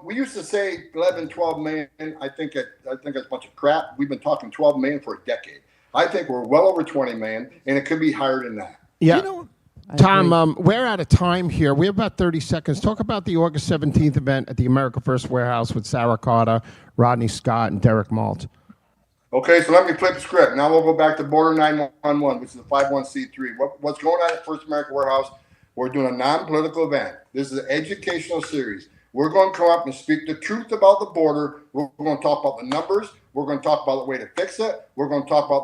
we used to say 11, 12 million. I think that's a bunch of crap. We've been talking 12 million for a decade. I think we're well over 20 million, and it could be higher than that. Yeah. Tom, we're out of time here. We have about 30 seconds. Talk about the August 17th event at the America First Warehouse with Sarah Carter, Rodney Scott, and Derek Malt. Okay, so let me flip the script. Now we'll go back to Border 911, which is a 501c3. What's going on at First America Warehouse? We're doing a non-political event. This is an educational series. We're going to come up and speak the truth about the border. We're going to talk about the numbers. We're going to talk about the way to fix it. We're going to talk about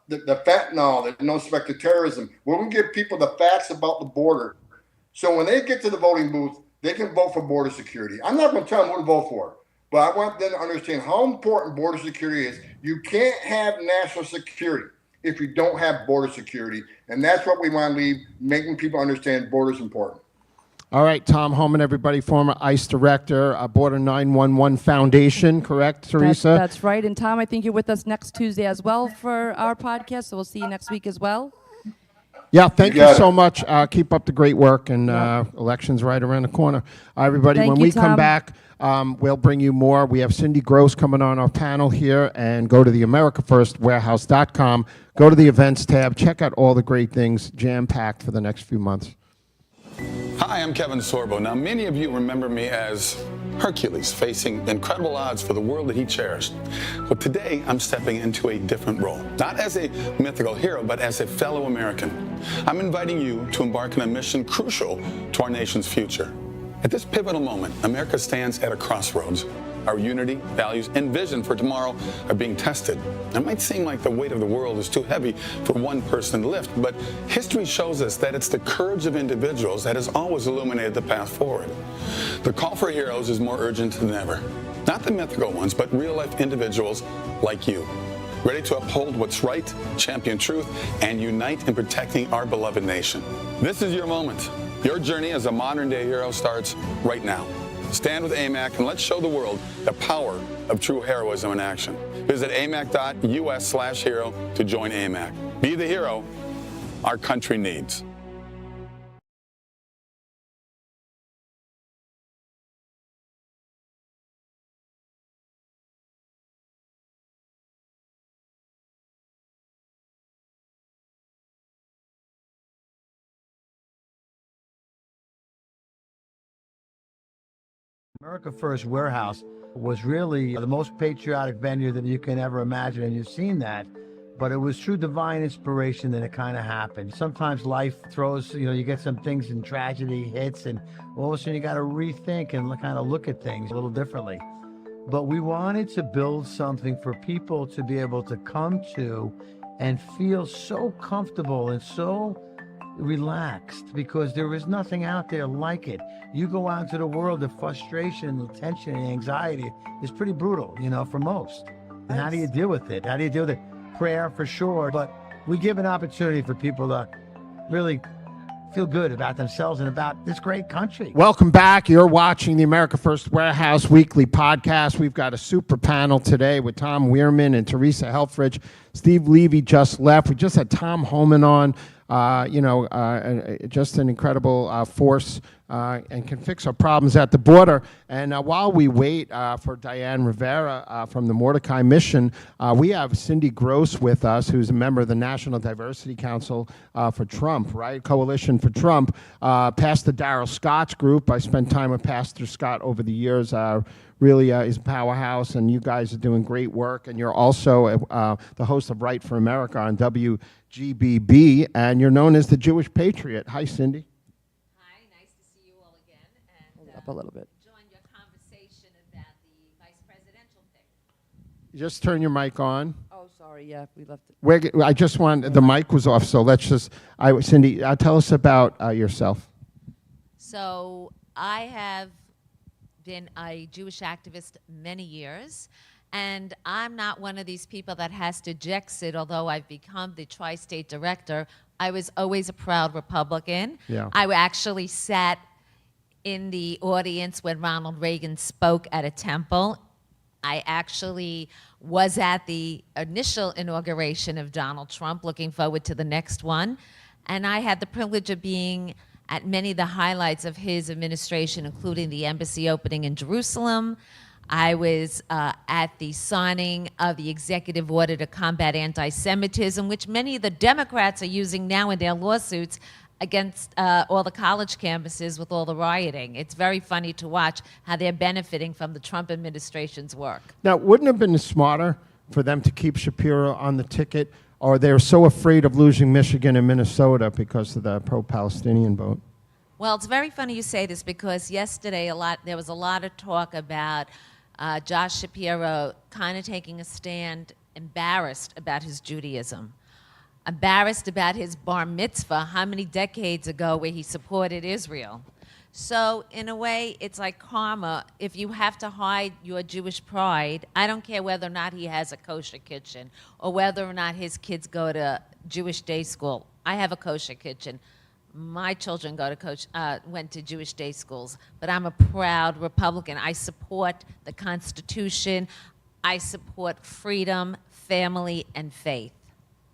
the fentanyl, the no suspected terrorism. We're going to give people the facts about the border. So when they get to the voting booth, they can vote for border security. I'm not going to tell them who to vote for, but I want them to understand how important border security is. You can't have national security if you don't have border security. And that's what we want to leave, making people understand border is important. All right, Tom Homan, everybody, former ICE director, Border 911 Foundation, correct, Teresa? That's right. And Tom, I think you're with us next Tuesday as well for our podcast, so we'll see you next week as well. Yeah, thank you got so it. much. Keep up the great work, and elections right around the corner. All right, everybody, Thank when you, we come Tom. back, we'll bring you more. We have Cindy Gross coming on our panel here, and go to the AmericaFirstWarehouse.com. Go to the events tab. Check out all the great things jam-packed for the next few months. Hi, I'm Kevin Sorbo. Now, many of you remember me as Hercules, facing incredible odds for the world that he cherished. But today, I'm stepping into a different role. Not as a mythical hero, but as a fellow American. I'm inviting you to embark on a mission crucial to our nation's future. At this pivotal moment, America stands at a crossroads. Our unity, values, and vision for tomorrow are being tested. It might seem like the weight of the world is too heavy for one person to lift, but history shows us that it's the courage of individuals that has always illuminated the path forward. The call for heroes is more urgent than ever. Not the mythical ones, but real-life individuals like you, ready to uphold what's right, champion truth, and unite in protecting our beloved nation. This is your moment. Your journey as a modern-day hero starts right now. Stand with AMAC and let's show the world the power of true heroism in action. Visit amac.us/hero to join AMAC. Be the hero our country needs. America First Warehouse was really the most patriotic venue that you can ever imagine, and you've seen that. But it was through divine inspiration that it kind of happened. Sometimes life throws, you get some things and tragedy hits, and all of a sudden you got to rethink and kind of look at things a little differently. But we wanted to build something for people to be able to come to and feel so comfortable and so relaxed because there is nothing out there like it. You go out into the world, the frustration, the tension, and anxiety is pretty brutal, for most. And how do you deal with it? How do you deal with it? Prayer for sure, but we give an opportunity for people to really feel good about themselves and about this great country. Welcome back. You're watching the America First Warehouse Weekly Podcast. We've got a super panel today with Tom Weirman and Teresa Helfrich. Steve Levy just left. We just had Tom Homan on. Just an incredible force and can fix our problems at the border. And while we wait for Diane Rivera from the Mordecai Mission, we have Cindy Gross with us, who's a member of the National Diversity Council for Trump, right? Coalition for Trump. Pastor Darrell Scott's group. I spent time with Pastor Scott over the years. Really is a powerhouse, and you guys are doing great work. And you're also the host of Right for America on WGBB, and you're known as the Jewish Patriot. Hi, Cindy. Hi, nice to see you all again. And Up a little bit. join your conversation about the vice presidential pick. Just turn your mic on. Oh, sorry. Yeah, we left it. I just want, the mic was off, so let's just, Cindy, tell us about yourself. So I have been a Jewish activist many years, and I'm not one of these people that has to Jexit, although I've become the tri-state director. I was always a proud Republican. Yeah. I actually sat in the audience when Ronald Reagan spoke at a temple. I actually was at the initial inauguration of Donald Trump, looking forward to the next one. And I had the privilege of being at many of the highlights of his administration, including the embassy opening in Jerusalem. I was at the signing of the executive order to combat anti-Semitism, which many of the Democrats are using now in their lawsuits against all the college campuses with all the rioting. It's very funny to watch how they're benefiting from the Trump administration's work. Now, wouldn't it have been smarter for them to keep Shapiro on the ticket, or they're so afraid of losing Michigan and Minnesota because of the pro-Palestinian vote? Well, it's very funny you say this because yesterday there was a lot of talk about Josh Shapiro kind of taking a stand, embarrassed about his Judaism, embarrassed about his bar mitzvah how many decades ago where he supported Israel. So in a way, it's like karma. If you have to hide your Jewish pride, I don't care whether or not he has a kosher kitchen or whether or not his kids go to Jewish day school. I have a kosher kitchen. My children went to Jewish day schools, but I'm a proud Republican. I support the Constitution. I support freedom, family, and faith.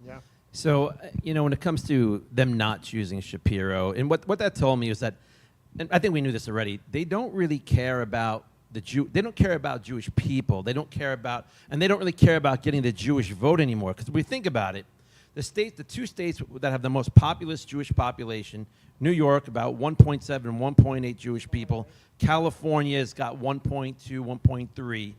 Yeah. So, when it comes to them not choosing Shapiro, and what that told me is that, and I think we knew this already, they don't really care about they don't care about Jewish people. They don't care about, and they don't really care about getting the Jewish vote anymore. Because we think about it, the two states that have the most populous Jewish population, New York, about 1.7, 1.8 Jewish people. California's got 1.2, 1.3.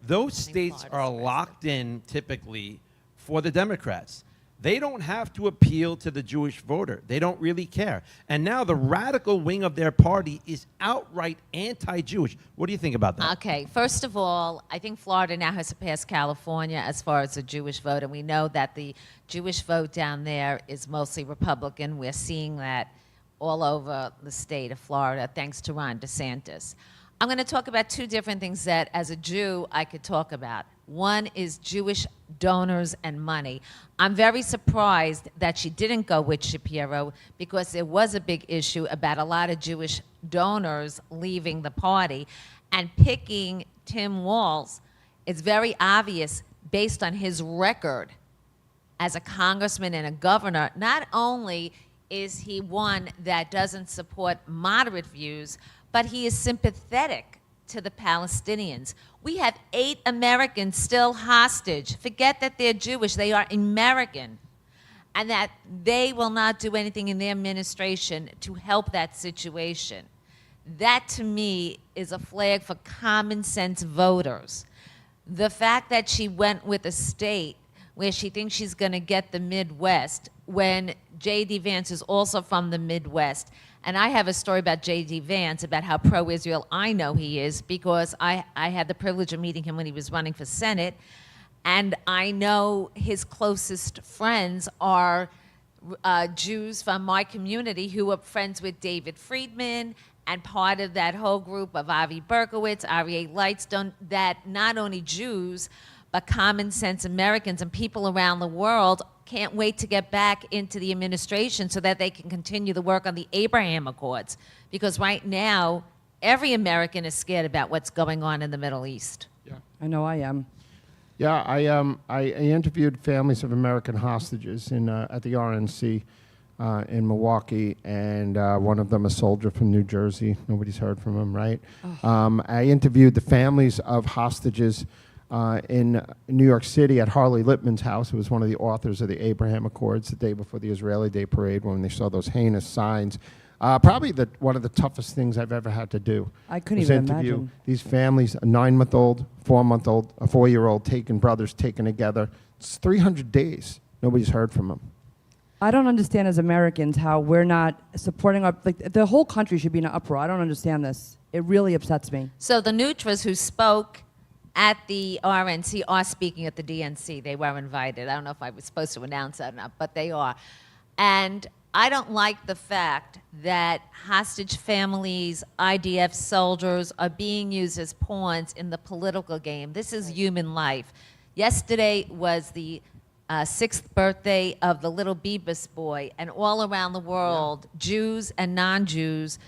Those states are locked in typically for the Democrats. They don't have to appeal to the Jewish voter. They don't really care. And now the radical wing of their party is outright anti-Jewish. What do you think about that? Okay, first of all, I think Florida now has surpassed California as far as the Jewish vote, and we know that the Jewish vote down there is mostly Republican. We're seeing that all over the state of Florida, thanks to Ron DeSantis. I'm going to talk about two different things that, as a Jew, I could talk about. One is Jewish donors and money. I'm very surprised that she didn't go with Shapiro because there was a big issue about a lot of Jewish donors leaving the party. And picking Tim Walz is very obvious based on his record as a congressman and a governor. Not only is he one that doesn't support moderate views, but he is sympathetic to the Palestinians. We have 8 Americans still hostage. Forget that they're Jewish, they are American. And that they will not do anything in their administration to help that situation. That, to me, is a flag for common sense voters. The fact that she went with a state where she thinks she's going to get the Midwest, when J.D. Vance is also from the Midwest. And I have a story about J.D. Vance, about how pro-Israel I know he is, because I had the privilege of meeting him when he was running for Senate. And I know his closest friends are Jews from my community who were friends with David Friedman and part of that whole group of Avi Berkowitz, Aryeh Lightstone, that not only Jews, but common sense Americans and people around the world can't wait to get back into the administration so that they can continue the work on the Abraham Accords. Because right now, every American is scared about what's going on in the Middle East. I know I am. Yeah, I interviewed families of American hostages at the RNC in Milwaukee, and one of them a soldier from New Jersey. Nobody's heard from him, right? I interviewed the families of hostages in New York City at Harley Lippman's house, who was one of the authors of the Abraham Accords, the day before the Israeli Day Parade, when they saw those heinous signs. Probably one of the toughest things I've ever had to do. I couldn't was even interview imagine. these families, a 9-month-old, 4-month-old, a 4-year-old, brothers taken together. It's 300 days. Nobody's heard from them. I don't understand as Americans how we're not supporting our, like, the whole country should be in an uproar. I don't understand this. It really upsets me. So the Nutras who spoke at the RNC are speaking at the DNC. They were invited. I don't know if I was supposed to announce that or not, but they are. And I don't like the fact that hostage families, IDF soldiers are being used as pawns in the political game. This is human life. Yesterday was the 6th birthday of the little Bebus boy, and all around the world, Jews and non-Jews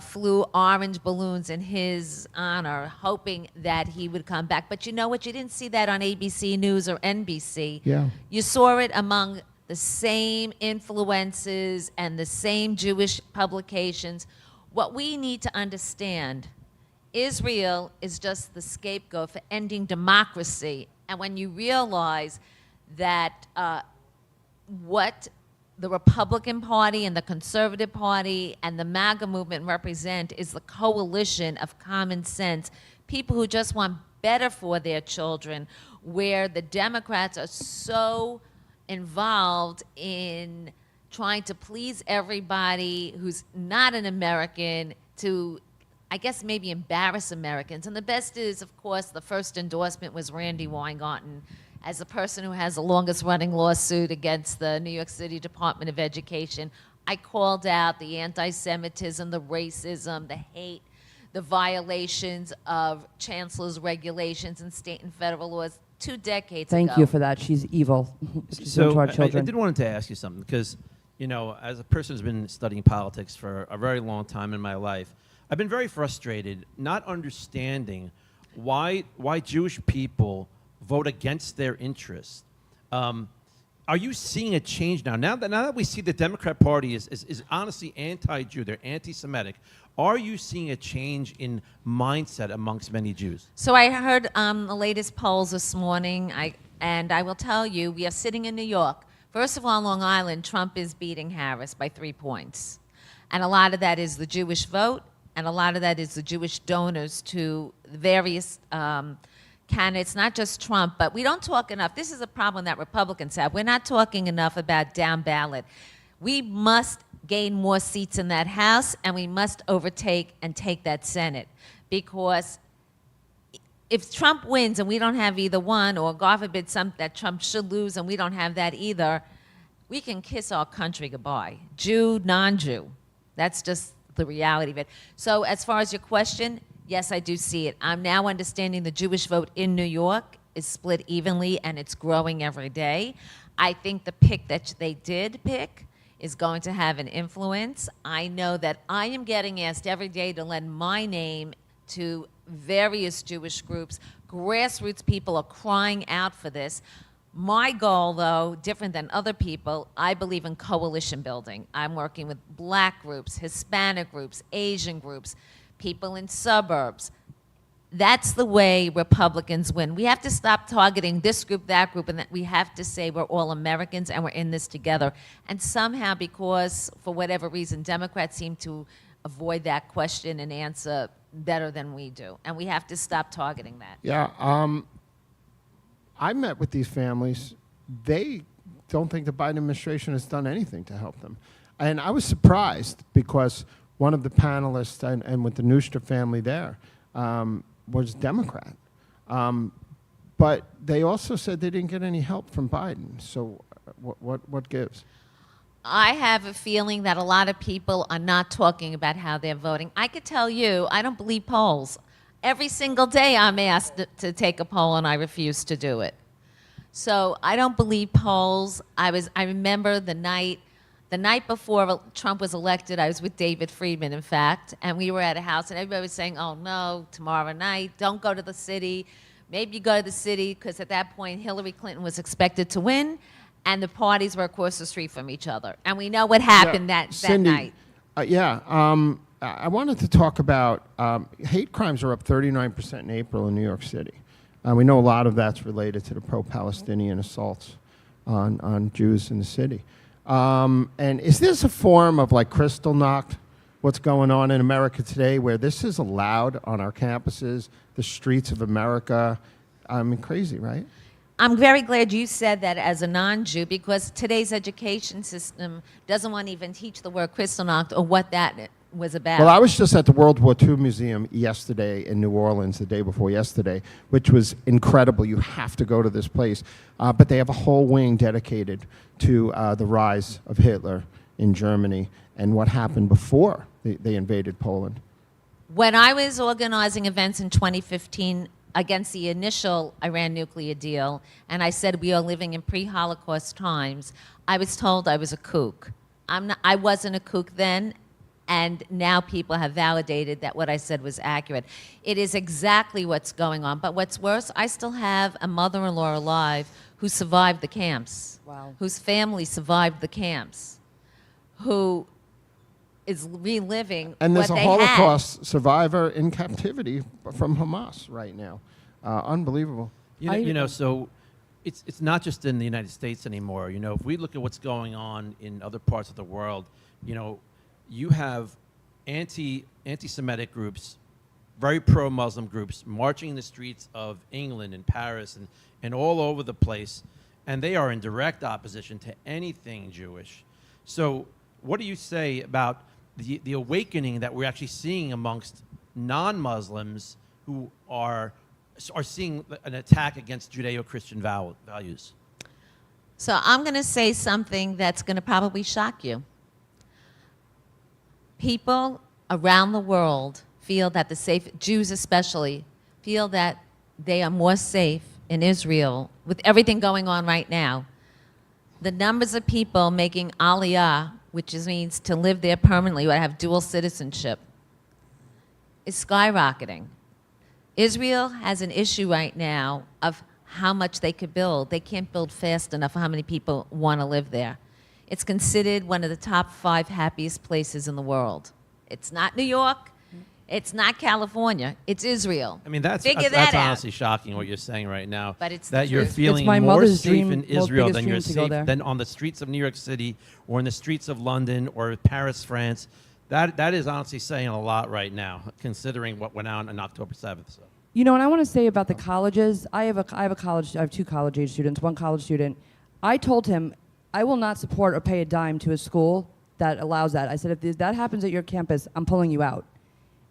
flew orange balloons in his honor, hoping that he would come back. But you know what? You didn't see that on ABC News or NBC. Yeah. You saw it among the same influences and the same Jewish publications. What we need to understand, Israel is just the scapegoat for ending democracy. And when you realize that what the Republican Party and the Conservative Party and the MAGA movement represent is the coalition of common sense, people who just want better for their children, where the Democrats are so involved in trying to please everybody who's not an American to, I guess, maybe embarrass Americans. And the best is, of course, the first endorsement was Randy Weingarten as the person who has the longest running lawsuit against the New York City Department of Education. I called out the anti-Semitism, the racism, the hate, the violations of chancellor's regulations and state and federal laws 2 decades ago. Thank you for that. She's evil. She's doing to our I children. did want to ask you something because, you know, as a person who's been studying politics for a very long time in my life, I've been very frustrated not understanding why Jewish people vote against their interests. Are you seeing a change now? Now that we see the Democrat Party is honestly anti-Jew, they're anti-Semitic, are you seeing a change in mindset amongst many Jews? So I heard the latest polls this morning, and I will tell you, we are sitting in New York. First of all, Long Island, Trump is beating Harris by 3 points. And a lot of that is the Jewish vote, and a lot of that is the Jewish donors to various candidates, not just Trump, but we don't talk enough. This is a problem that Republicans have. We're not talking enough about down ballot. We must gain more seats in that House, and we must overtake and take that Senate. Because if Trump wins and we don't have either one, or God forbid that Trump should lose and we don't have that either, we can kiss our country goodbye. Jew, non-Jew. That's just the reality of it. So as far as your question, yes, I do see it. I'm now understanding the Jewish vote in New York is split evenly, and it's growing every day. I think the pick that they did pick is going to have an influence. I know that I am getting asked every day to lend my name to various Jewish groups. Grassroots people are crying out for this. My goal, though, different than other people, I believe in coalition building. I'm working with black groups, Hispanic groups, Asian groups, people in suburbs. That's the way Republicans win. We have to stop targeting this group, that group, and that we have to say we're all Americans and we're in this together. And somehow, because for whatever reason, Democrats seem to avoid that question and answer better than we do. And we have to stop targeting that. Yeah, I met with these families. They don't think the Biden administration has done anything to help them. And I was surprised because one of the panelists and with the Neustra family there was Democrat. But they also said they didn't get any help from Biden. So what gives? I have a feeling that a lot of people are not talking about how they're voting. I could tell you, I don't believe polls. Every single day I'm asked to take a poll and I refuse to do it. So I don't believe polls. I remember the night before Trump was elected, I was with David Friedman, in fact, and we were at a house and everybody was saying, oh no, tomorrow night, don't go to the city. Maybe you go to the city, because at that point Hillary Clinton was expected to win, and the parties were across the street from each other. And we know what happened that Cindy, night. I wanted to talk about hate crimes are up 39% in April in New York City. We know a lot of that's related to the pro-Palestinian assaults on Jews in the city. And is this a form of like Kristallnacht, what's going on in America today, where this is allowed on our campuses, the streets of America? I mean, crazy, right? I'm very glad you said that as a non-Jew, because today's education system doesn't want to even teach the word Kristallnacht or what that was about. Well, I was just at the World War II Museum yesterday in New Orleans, the day before yesterday, which was incredible. You have to go to this place. But they have a whole wing dedicated to the rise of Hitler in Germany and what happened before they invaded Poland. When I was organizing events in 2015 against the initial Iran nuclear deal, and I said we are living in pre-Holocaust times, I was told I was a kook. I wasn't a kook then, and now people have validated that what I said was accurate. It is exactly what's going on. But what's worse, I still have a mother-in-law alive who survived the camps, Wow. whose family survived the camps, who is reliving And there's what a they had. Holocaust survivor in captivity from Hamas right now. Unbelievable. So it's not just in the United States anymore. You know, if we look at what's going on in other parts of the world, you have anti-Semitic groups, very pro-Muslim groups, marching in the streets of England and Paris and all over the place, and they are in direct opposition to anything Jewish. So what do you say about the awakening that we're actually seeing amongst non-Muslims who are seeing an attack against Judeo-Christian values? So I'm going to say something that's going to probably shock you. People around the world feel that Jews especially, feel that they are more safe in Israel with everything going on right now. The numbers of people making aliyah, which means to live there permanently or have dual citizenship, is skyrocketing. Israel has an issue right now of how much they could build. They can't build fast enough for how many people want to live there. It's considered one of the top 5 happiest places in the world. It's not New York. It's not California. It's Israel. I mean, that's out. honestly shocking what you're saying right now. But it's that the you're truth. feeling It's my more mother's safe dream, in most Israel biggest than you're dream to go safe there. than on the streets of New York City or in the streets of London or Paris, France. That is honestly saying a lot right now, considering what went on October 7th. So. And I want to say about the colleges, I have 2 college-age students, 1 college student. I told him, I will not support or pay a dime to a school that allows that. I said, if that happens at your campus, I'm pulling you out.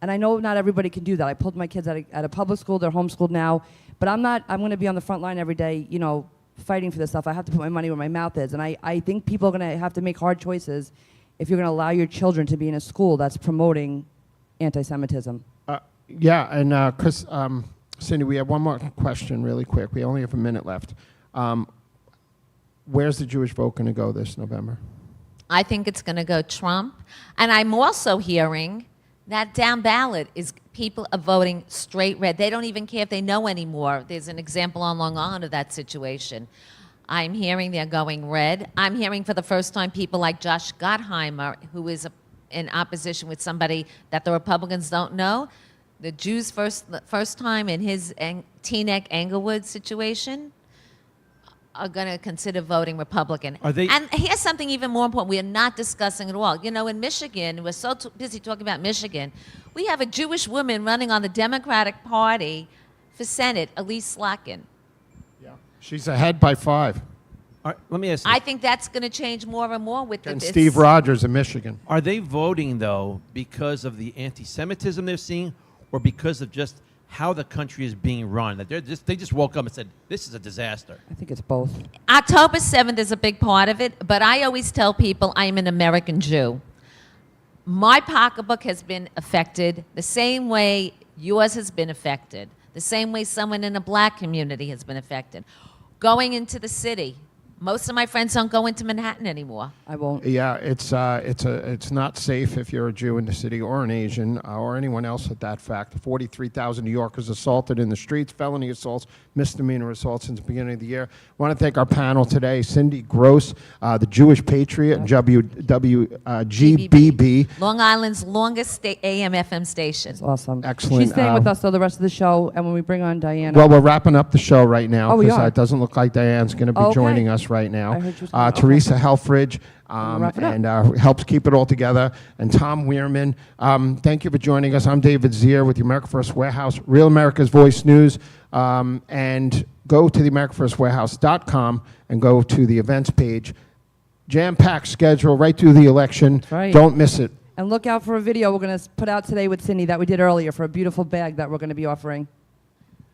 And I know not everybody can do that. I pulled my kids at a public school, they're homeschooled now, but I'm going to be on the front line every day, fighting for this stuff. I have to put my money where my mouth is. And I think people are going to have to make hard choices if you're going to allow your children to be in a school that's promoting anti-Semitism. Chris, Cindy, we have one more question really quick. We only have a minute left. Where's the Jewish vote going to go this November? I think it's going to go Trump. And I'm also hearing that down ballot is people are voting straight red. They don't even care if they know anymore. There's an example on Long Island of that situation. I'm hearing they're going red. I'm hearing for the first time people like Josh Gottheimer, who is in opposition with somebody that the Republicans don't know. The Jews first time in his Teaneck Englewood situation are going to consider voting Republican. Are they? And here's something even more important we are not discussing at all. In Michigan, we're so busy talking about Michigan, we have a Jewish woman running on the Democratic Party for Senate, Elise Slotkin. Yeah. She's ahead by 5. All right, let me ask you. I think that's going to change more and more with And this. Steve Rogers in Michigan. Are they voting, though, because of the anti-Semitism they're seeing or because of just how the country is being run. That they just woke up and said, this is a disaster. I think it's both. October 7th is a big part of it, but I always tell people I am an American Jew. My pocketbook has been affected the same way yours has been affected, the same way someone in a black community has been affected. Going into the city, most of my friends don't go into Manhattan anymore. I won't. Yeah, it's not safe if you're a Jew in the city or an Asian or anyone else at that fact. 43,000 New Yorkers assaulted in the streets, felony assaults, misdemeanor assaults since the beginning of the year. I want to thank our panel today, Cindy Gross, the Jewish Patriot, and GBB. Long Island's longest AM/FM station. It's awesome. Excellent. She's staying with us though the rest of the show, and when we bring on Diana. Well, we're wrapping up the show right now Oh, we because are? it doesn't look like Diane's going to be Okay. joining us right now. I heard she was gonna- okay. Teresa Helfrich wrap it up. and helps keep it all together. And Tom Weirman, thank you for joining us. I'm David Zier with the America First Warehouse, Real America's Voice News. And go to the AmericaFirstWarehouse.com and go to the events page. Jam-packed schedule right through the election. That's right. Don't miss it. And look out for a video we're going to put out today with Cindy that we did earlier for a beautiful bag that we're going to be offering.